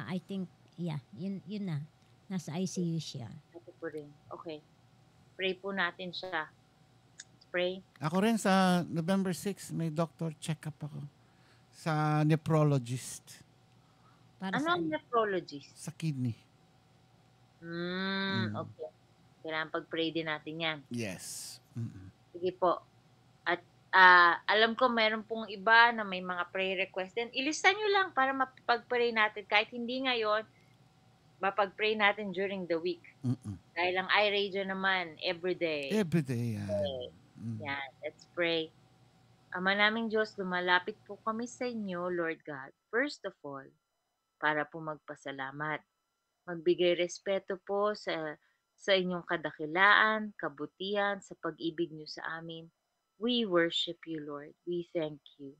I think, yun na. Nasa ICU siya. Ate Puring. Okay. Pray po natin siya. Pray. Ako rin sa November 6, may doctor check-up ako. Sa nephrologist. Ano ang nephrologist? Sa kidney. Okay. Kailangan pag-pray din natin yan. Yes. Sige po. At alam ko meron pong iba na may mga prayer request din. Ilista nyo lang para mapag-pray natin. Kahit hindi ngayon, mapag-pray natin during the week. Dahil ang iRadio naman, everyday. Everyday, yan. Okay. Yan. Let's pray. Ama naming Diyos, lumalapit po kami sa inyo, Lord God. First of all, para po magpasalamat. Magbigay respeto po sa inyong kadakilaan, kabutihan, sa pag-ibig niyo sa amin. We worship you, Lord. We thank you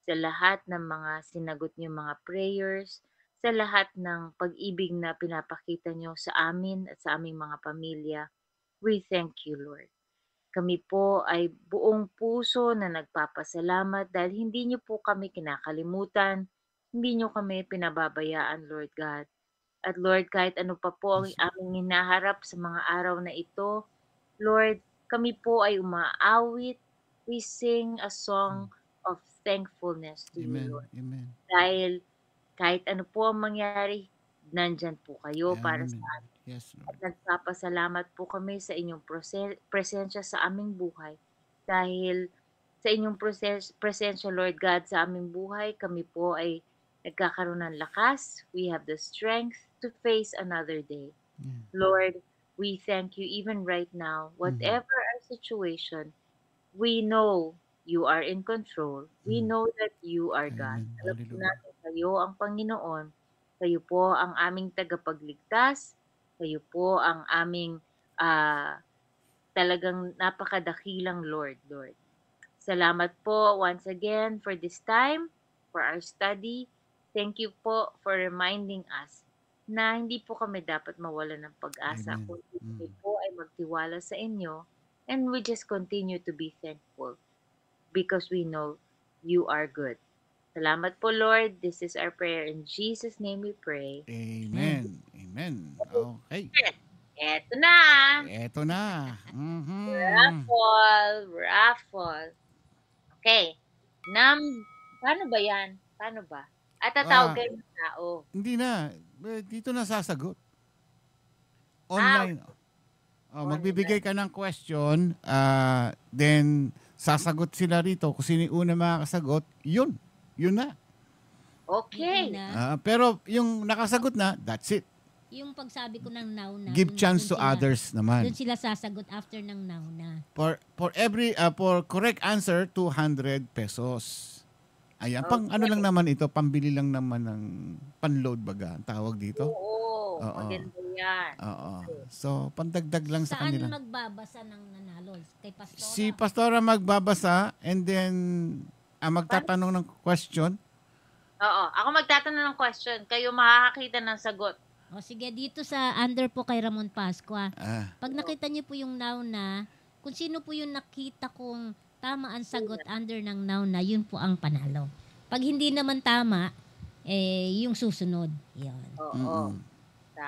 sa lahat ng mga sinagot niyo mga prayers, sa lahat ng pag-ibig na pinapakita niyo sa amin at sa aming mga pamilya. We thank you, Lord. Kami po ay buong puso na nagpapasalamat dahil hindi niyo po kami kinakalimutan, hindi niyo kami pinababayaan, Lord God. At Lord, kahit ano pa po ang aming hinaharap sa mga araw na ito, Lord, kami po ay umaawit. We sing a song of thankfulness to you, Lord. Amen. Dahil kahit ano po ang mangyari, nandyan po kayo para sa amin. Yes, Lord. At nagpapasalamat po kami sa inyong presensya sa aming buhay. Dahil sa inyong presensya, Lord God, sa aming buhay, kami po ay nagkakaroon ng lakas. We have the strength to face another day. Lord, we thank you even right now. Whatever our situation, we know you are in control. We know that you are God. Alam po natin kayo ang Panginoon. Kayo po ang aming tagapagligtas. Kayo po ang aming talagang napakadakilang Lord. Salamat po once again for this time, for our study. Thank you po for reminding us na hindi po kami dapat mawala ng pag-asa Amen. kung kami po ay magtiwala sa inyo, and we just continue to be thankful because we know you are good. Salamat po, Lord. This is our prayer. In Jesus' name we pray. Amen. Amen. Okay. Eto na. Eto na. Mhm. Raffle. Okay. Paano ba yan? Paano ba? At tatawag kayo ng tao. Hindi na. Dito na sasagot. Online. Magbibigay ka ng question, then sasagot sila rito. Kung sino yung una makakasagot, yun. Yun na. Okay. Pero yung nakasagot na, that's it. Yung pagsabi ko ng now na. Give chance to others naman. Doon sila sasagot after ng now na. For correct answer, 200 pesos. Ayan, pang ano lang naman ito, pambili lang naman ng panload baga, ang tawag dito. Oo. Maganda yan. Oo. So, pandagdag lang sa kanila. Saan magbabasa ng nanalo? Kay Pastora? Si Pastora magbabasa and then magtatanong ng question. Oo. Ako magtatanong ng question. Kayo makakakita ng sagot. O sige, dito sa under po kay Ramon Pascua. Ah. Pag nakita niyo po yung now na, kung sino po yung nakita kong tama ang sagot under ng now na, yun po ang panalo. Pag hindi naman tama, yung susunod. Yun. Oo.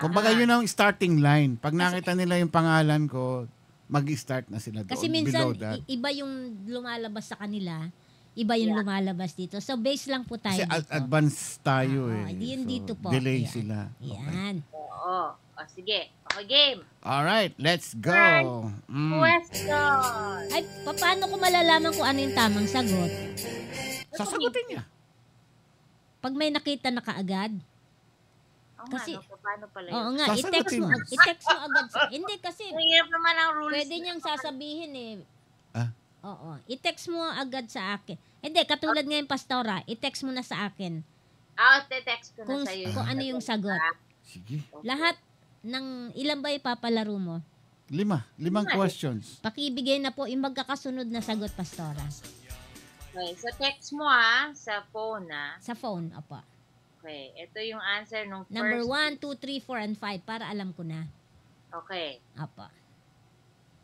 Kumbaga yun ang starting line. Pag nakita nila yung pangalan ko, mag-start na sila doon. Kasi minsan, below that. iba yung lumalabas sa kanila, iba yung lumalabas dito. So, base lang po tayo Kasi dito. advance tayo Yun So, dito po. delay Ayan. sila. Yan. Oo. O sige. Okay, game. Alright, let's go. Question. Ay, paano ko malalaman kung ano yung tamang sagot? Sasagutin niya. Pag may nakita na kaagad. Kasi, paano pala yun? Oo nga, i-text mo agad. Hindi kasi, Mahirap naman ang rules. pwede niyang sasabihin Ah? Oo, i-text mo agad sa akin. Hindi, katulad ngayon, Pastora, i-text mo na sa akin. Te-text ko Kung, na sa'yo. kung ano yung sagot. Sige. Lahat ng, ilan ba ipapalaro mo? 5 questions. Pakibigay na po yung magkakasunod na sagot, Pastora. Okay, so text mo sa phone Sa phone, opo. Okay, ito yung answer nung Number first. 1, 2, 3, 4, and 5 para alam ko na. Okay. Opo.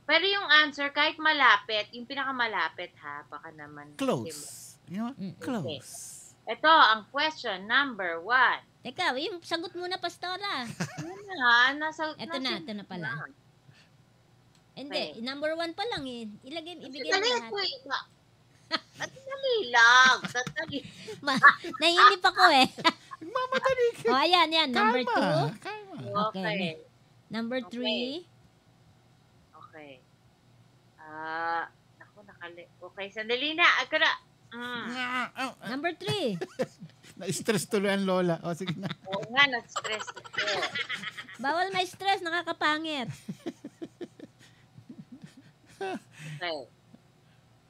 Pero yung answer, kahit malapit, yung pinakamalapit baka naman. Close. You know, close. Ito, ang question number 1. Teka, yung sagot muna, Pastora. Yun na, Ito na pala. Hindi, number 1 pa lang ibigay mo lahat. Dali lang. Nainip ako Mamadali ka. O, ayan. Number 2. Okay. Number 3. Okay. Okay, sandali na. Ako na. Number 3. Na-stress tuloy ang lola. O, sige na. Oo nga, na-stress ako. Bawal may stress, nakakapangit. Okay.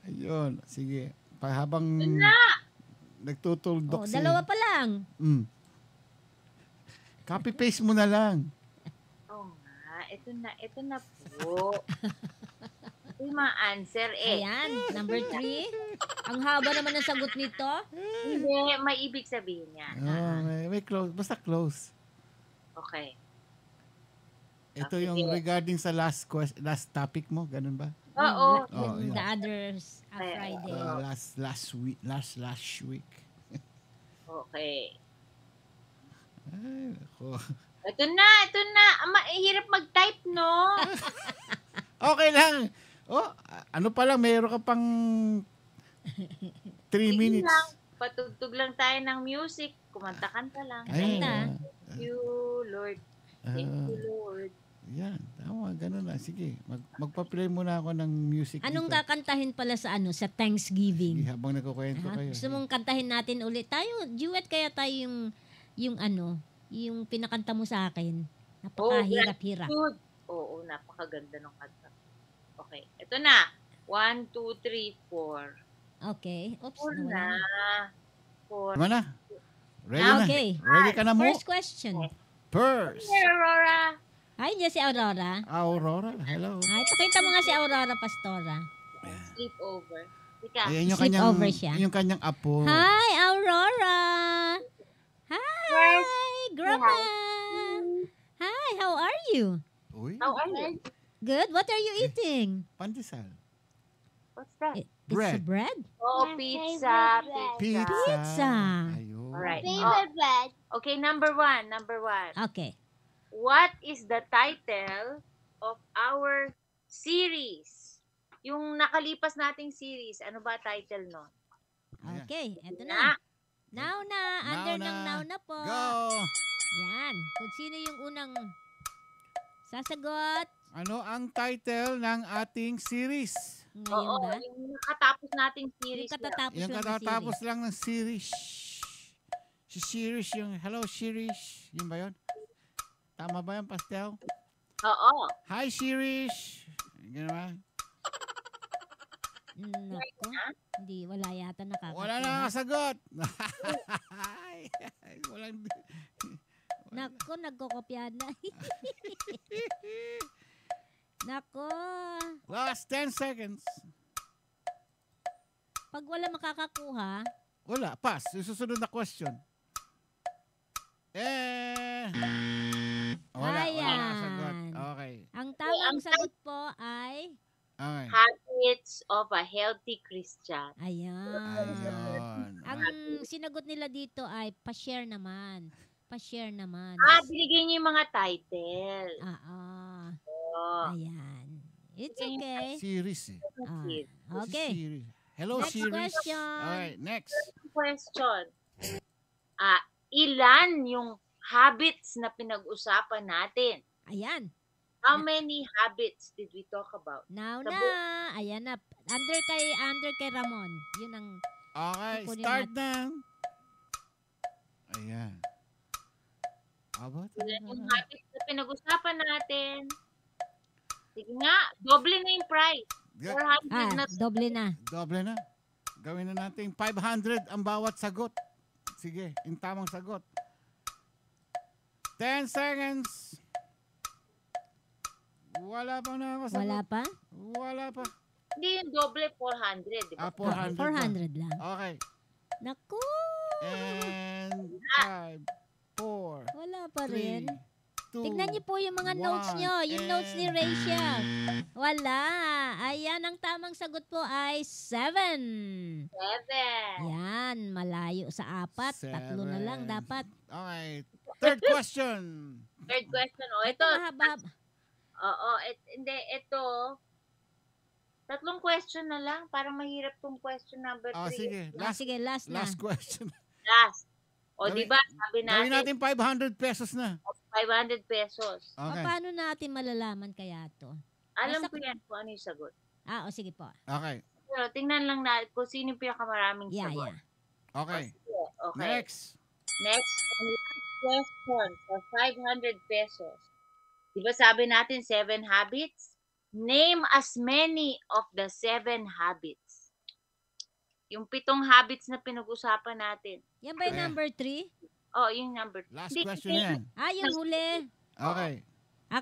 Ayun, sige. Habang nagtutuldok dalawa pa lang. Copy-paste mo na lang. Oo nga, ito na po. Ito yung mga answer Ayan, number 3. Ang haba naman ng sagot nito. Hindi, may ibig sabihin yan. May close. Basta close. Okay. Ito yung regarding sa last topic mo, ganun ba? Oo. The others Friday. Last week. Okay. Ay, ako. Ito na. Mahirap mag-type, no? Okay lang. Ano pa lang, mayroon ka pang 3 minutes. Lang. Patugtog lang tayo ng music. Kumanta-kanta lang. Thank you, Lord. Thank you, Lord. Yan, tama, ganun na. Sige, magpa-play muna ako ng music. Anong dito. kakantahin pala sa sa Thanksgiving? Sige, habang nagkukwento kayo. Gusto mong kantahin natin ulit? Duet kaya tayo yung pinakanta mo sa akin. Napakahirap-hirap. Oo, napakaganda ng kanta. Okay, ito na. 1, 2, 3, 4. Okay. Oops, na. 4. Tama na. Ready na. Okay. Ready ka na mo? First question. First. Hey, Aurora. Hi, dyan si Aurora. Aurora, hello. Ay, pakita mo nga si Aurora, Pastora. Sleep over. Ika. Ayan yung Sleep kanyang, over siya. yung kanyang apo. Hi, Aurora! Hi, Grandma! Hi, how are you? Uy, How are you? Good. What are you eating? pandesal. What's that? It's a bread? Oh, pizza. Pizza. Pizza. Ayun. Alright. Favorite bread. Okay, number one. Okay. What is the title of our series? Yung nakalipas nating series, ano ba title no? Okay, eto na. Now na. Under Now ng na. now na po. Go! Yan. Kung sino yung unang sasagot. Ano ang title ng ating series? Ngayon ba? Yung nakatapos nating series. Yung katatapos Yung lang na katatapos series. lang ng series. Si series, yung hello series. Yun ba yun? Tama ba yung pastel? Oo. Hi series. Ganun ba? Nako. Hindi, wala yata nakakakuha. Wala na nakasagot. Walang... Nako, nagkokopya na. Nako. Last 10 seconds. Pag wala makakakuha, Wala, pass. Yung susunod na question. Wala ayan. nakasagot. Okay. Ang tamang sagot po ay Okay. Habits of a healthy Christian. ayan. Ang sinagot nila dito ay pa-share naman. Pa-share naman. Binigay niyo yung mga title. Ayan. It's okay. Series eh. Okay. Series. Hello, Next series. question. Alright, next. Question. Ilan yung habits na pinag-usapan natin? Ayan. How many habits did we talk about? Now Sa na. Ayan na. Under kay Ramon. Yun ang Okay, kukunin start natin. na. Ayan. Aba, Ilan yung habits na pinag-usapan natin? Sige nga, doble na yung price. 400 na. Doble na. Doble na. Gawin na natin 500 ang bawat sagot. Sige, yung tamang sagot. 10 seconds. Wala pa na ako sagot. Wala pa? Wala pa. Hindi yung doble, 400. Di ba? 400 400 lang. Okay. Naku! And 5, 4, Wala pa rin. 2, Tignan niyo po yung mga notes niyo. Yung notes ni Rachel. Wala. Ayan, ang tamang sagot po ay 7. 7. Yan, malayo sa 4. 3 na lang dapat. Okay. Third question. Third question. Ito. Mahaba. Oo. Hindi, ito. Tatlong question na lang. Parang mahirap tong question number 3. Sige. Sige, last na. Last question. Last. O, di ba? Sabi Gawin natin. natin 500 pesos na. 500 pesos. Okay. Paano natin malalaman kaya to? Alam ko yan kung ano yung sagot. Sige po. Okay. Pero tingnan lang natin kung sino yung pinakamaraming sagot. Okay. Okay. Next. Next, ang last question for 500 pesos. Di ba sabi natin 7 habits? Name as many of the 7 habits. Yung 7 habits na pinag-usapan natin. Yan ba yung number 3? Oh, yung number 3. Last question yan. Yung huli. Okay.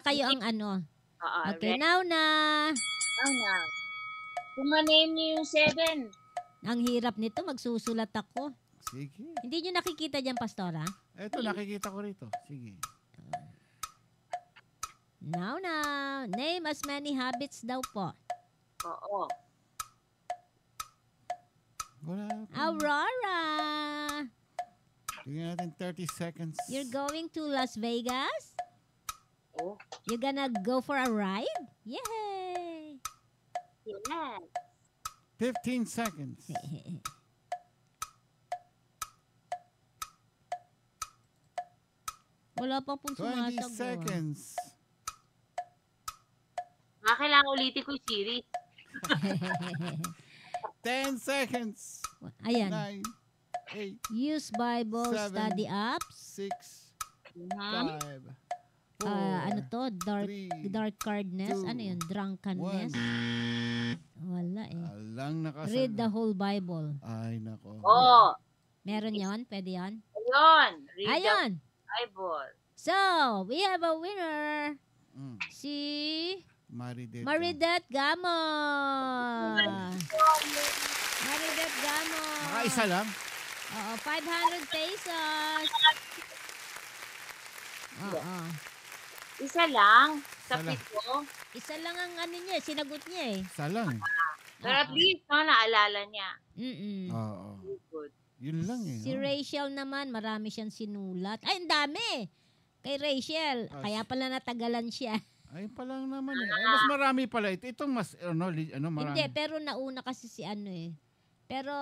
Kayo ang ano. Okay, ready? now na. Now na. Kung ma-name niyo yung 7. Ang hirap nito, magsusulat ako. Sige. Hindi nyo nakikita dyan, Pastora? Ito, nakikita ko rito. Sige. Now na. Name as many habits daw po. Oo. Wala pa. Aurora! Tingnan natin 30 seconds. You're going to Las Vegas? Oh. You're gonna go for a ride? Yay! Yes. 15 seconds. Wala pa pong 20 sumasagot. seconds. Kailangan ulitin ko yung series. 10 seconds. Ayan. 9, 8, Use Bible 7, study apps. 6, 5, 4, Ano to? Dark cardness? 2, Ano yun? Drunkenness? Wala eh. Alang nakasagot. Read the whole Bible. Ay, nako. Oo. Meron yon? Pwede yon? Ayun. Read Ayun. the Bible. So, we have a winner. Si Maridet. Maridet Gamon. Marideth Gamo. Isa lang? Oo, 500 pesos. Oo. Isa lang? Sa Isa lang. pito? Isa lang ang ano niya, sinagot niya eh. Isa lang. Pero at least, no, naalala niya. Oo. Good. Yun lang eh. Si Rachel naman, marami siyang sinulat. Ay, ang dami! Kay Rachel. Kaya pala natagalan siya. Ay, palang naman eh. Ay, mas marami pala ito. Itong mas, marami. Hindi, pero nauna kasi si ano eh. Pero,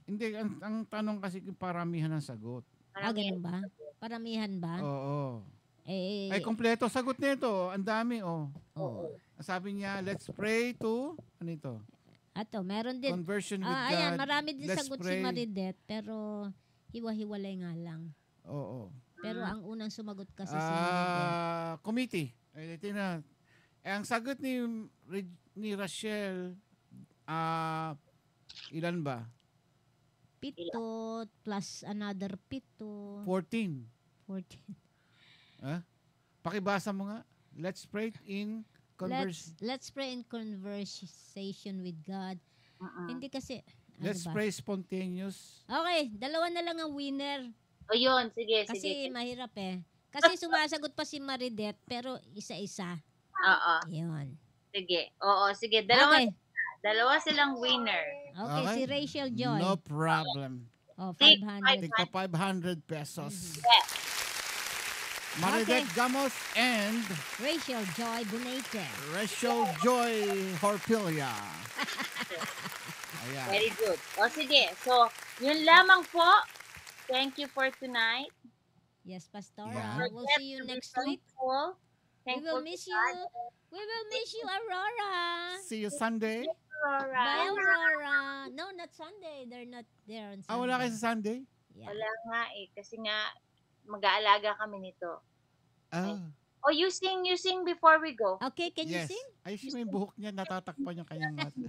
Hindi, ang tanong kasi paramihan ng sagot. ganun ba? Paramihan ba? Oo. Eh, Ay, kompleto. Sagot nito. Ang dami, oh. Oo. Sabi niya, let's pray to, ano ito? Ato, meron din. Conversion with God. Ayan, marami din Let's sagot pray. si Marideth, pero hiwa-hiwalay nga lang. Oo. Pero ang unang sumagot kasi si Marideth. Committee. Ay, ito na. Ang sagot ni Rachel, ilan ba? 7 plus another 7. 14. 14. Pakibasa mo nga. Let's pray in Let's pray in conversation with God. Hindi kasi Let's pray spontaneous. Okay, dalawa na lang ang winner. O yun, sige. Kasi mahirap eh. Kasi sumasagot pa si Marideth, pero isa-isa. Oo. Yun. Sige. Oo, sige. Dalawa silang winner. Okay, si Rachel Joy. No problem. 500. Tigpa 500 pesos. Yes. Marideth Gamos and Rachel Joy Bonate. Rachel Joy Horpilia. Ayan. Very good. O sige. So, yun lamang po. Thank you for tonight. Yes, Pastor. Yeah. We'll see you next week. We will miss you. We will miss you, Aurora. See you Sunday. Bye, Aurora. No, not Sunday. They're not there on Sunday. Wala kayo sa Sunday? Yeah. Wala nga eh. Kasi nga, mag-aalaga kami nito. Oh, you sing before we go. Okay, can you sing? Ayos mo yung buhok niya, natatakpan yung kanyang mata.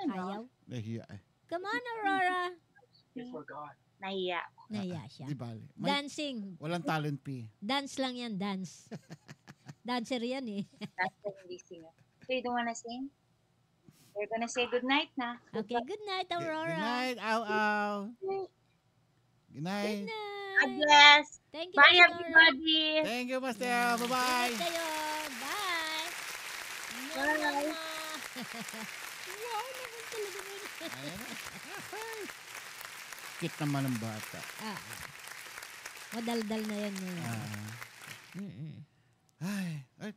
Ayaw? Nahiya eh. Come on, Aurora. Before God. Nahiya. Nahiya siya. Di bale. Dancing. Walang talent fee. Dance lang yan, dance. Dancer yan eh. Dancer, hindi singer. So you don't wanna sing? We're gonna say good night na. Okay, good night, Aurora. Good night, Ow. Good night. Good night. God bless. Thank you, Bye, Pastor. everybody. Thank you, Pastor. Bye-bye. Ingat kayo. Bye. Bye. Wow, naman talaga nun. Ayan na. Cute naman ang bata. Madaldal na yan ngayon.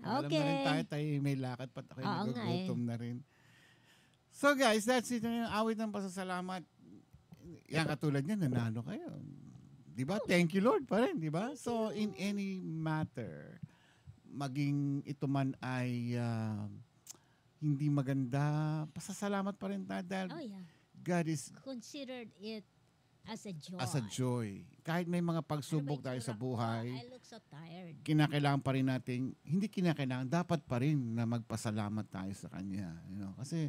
Alam na rin tayo may lakad pa tayo. Nagugutom na rin. So guys, that's it. Yung awit ng pasasalamat. Yan katulad niya, nanalo kayo. Diba? Thank you Lord pa rin, diba? So in any matter, maging ito man ay hindi maganda, pasasalamat pa rin tayo dahil God is considered it as a joy. As a joy. Kahit may mga pagsubok tayo sa buhay, I look so tired. kinakailangan pa rin natin, hindi kinakailangan, dapat pa rin na magpasalamat tayo sa Kanya. You know? Kasi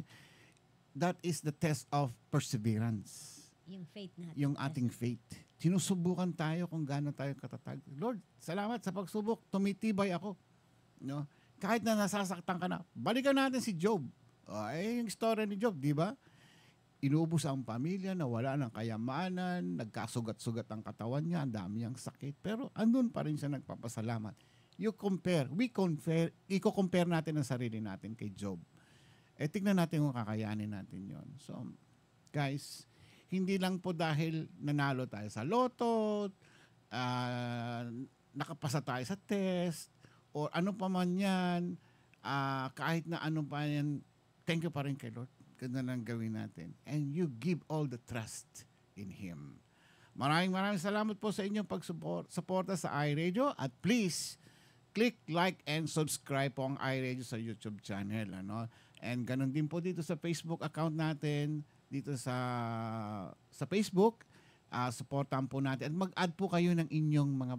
that is the test of perseverance. Yung faith natin. Yung ating faith. Sinusubukan tayo kung gaano tayo katatag. Lord, salamat sa pagsubok. Tumitibay ako. No? Kahit na nasasaktan ka na, balikan natin si Job. Yung story ni Job, di ba? Inubos ang pamilya, nawala ng kayamanan, nagkasugat-sugat ang katawan niya, ang dami niyang sakit. Pero andun pa rin siya nagpapasalamat. I-compare natin ang sarili natin kay Job. Tignan natin kung kakayanin natin yon. So, guys, hindi lang po dahil nanalo tayo sa loto, nakapasa tayo sa test, o ano pa man yan, kahit na ano pa yan, thank you pa rin kay Lord. Ganda lang gawin natin. And you give all the trust in Him. Maraming salamat po sa inyong pagsuporta sa iRadio. At please, click like and subscribe po ang iRadio sa YouTube channel. Ano? And ganun din po dito sa Facebook account natin, dito sa Facebook. Supportan po natin. At mag-add po kayo ng inyong mga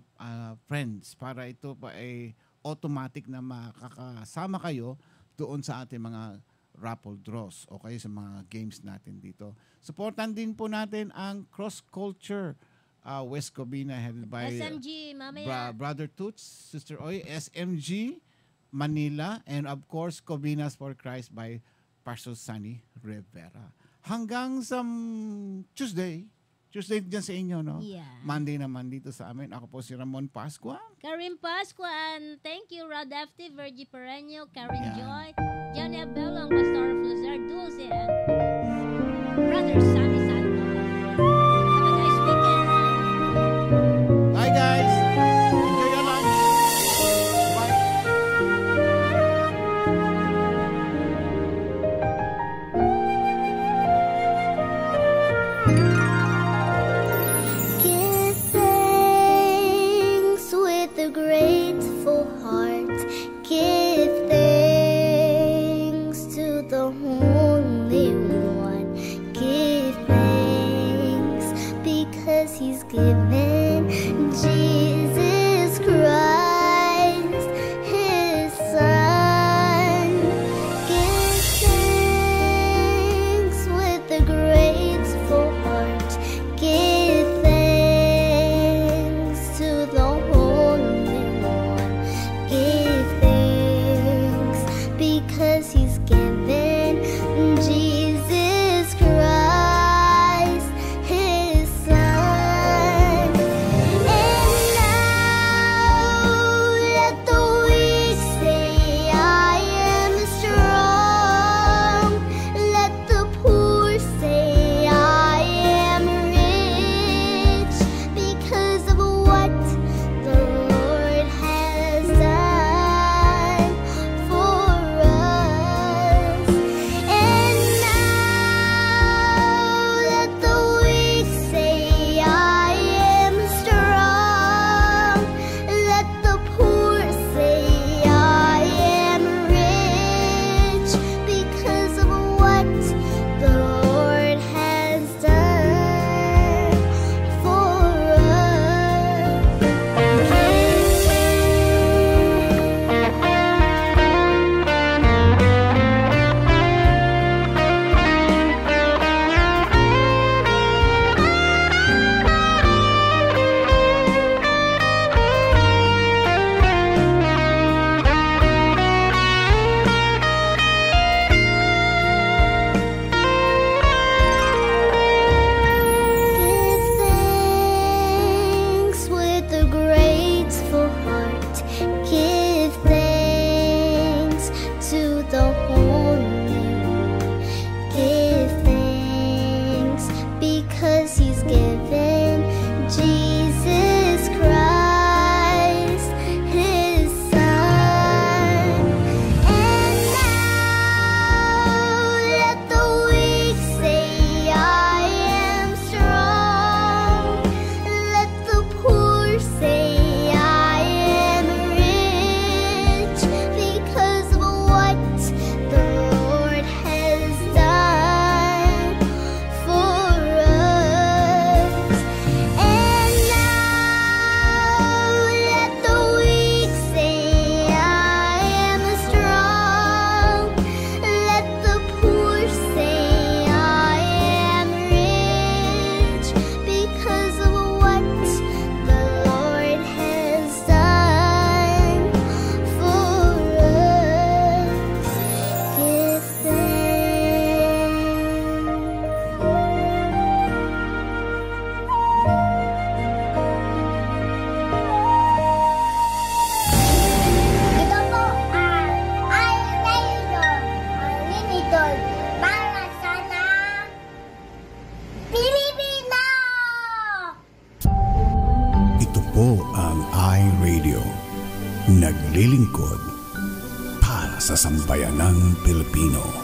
friends para ito pa ay automatic na makakasama kayo doon sa ating mga raffle draws o kayo sa mga games natin dito. Supportan din po natin ang Cross Culture West Covina headed by SMG, mamaya. Brother Toots, Sister Oy, SMG Manila, and of course Covinas for Christ by Pastor Sunny Rivera. hanggang sa Tuesday. Tuesday dyan sa inyo, no? Yeah. Monday naman dito sa amin. Ako po si Ramon Pascua. Karim Pascuan, thank you, Rod FT, Virgie Pereño, Karen Joy, Johnny Abello, ang Pastor of Lazar, Dulce, and Brother Sammy Santos. Have a nice weekend. Bye, guys. Enjoy your lunch. Bye. Give thanks with a grateful heart. Give thanks to the Holy One. Give thanks because He's given Jesus Christ, His Son. Give thanks with a grateful heart. Give thanks to the Holy One. Give thanks because He's given Jesus Christ, His Son. And now let the weak say, I am strong. Let the poor say, I am rich because of what the Lord has done for us. And now let the weak say, I am strong. Let the poor say, I am rich because of what the Lord has done for Give thanks with a grateful heart. Give thanks to the Holy One. Give thanks because He's given Jesus Christ, His Son. And now let the weak say, I am strong. Let the poor say, I am rich because of what the Lord has done for us. And now let the weak say, I am strong. Let the poor say, I am rich because of what the Lord has done for us. Give Ito po ang iRadio, ang limited para sana Pilipino! Ito po ang iRadio. Naglilingkod para sa sambayanang Pilipino.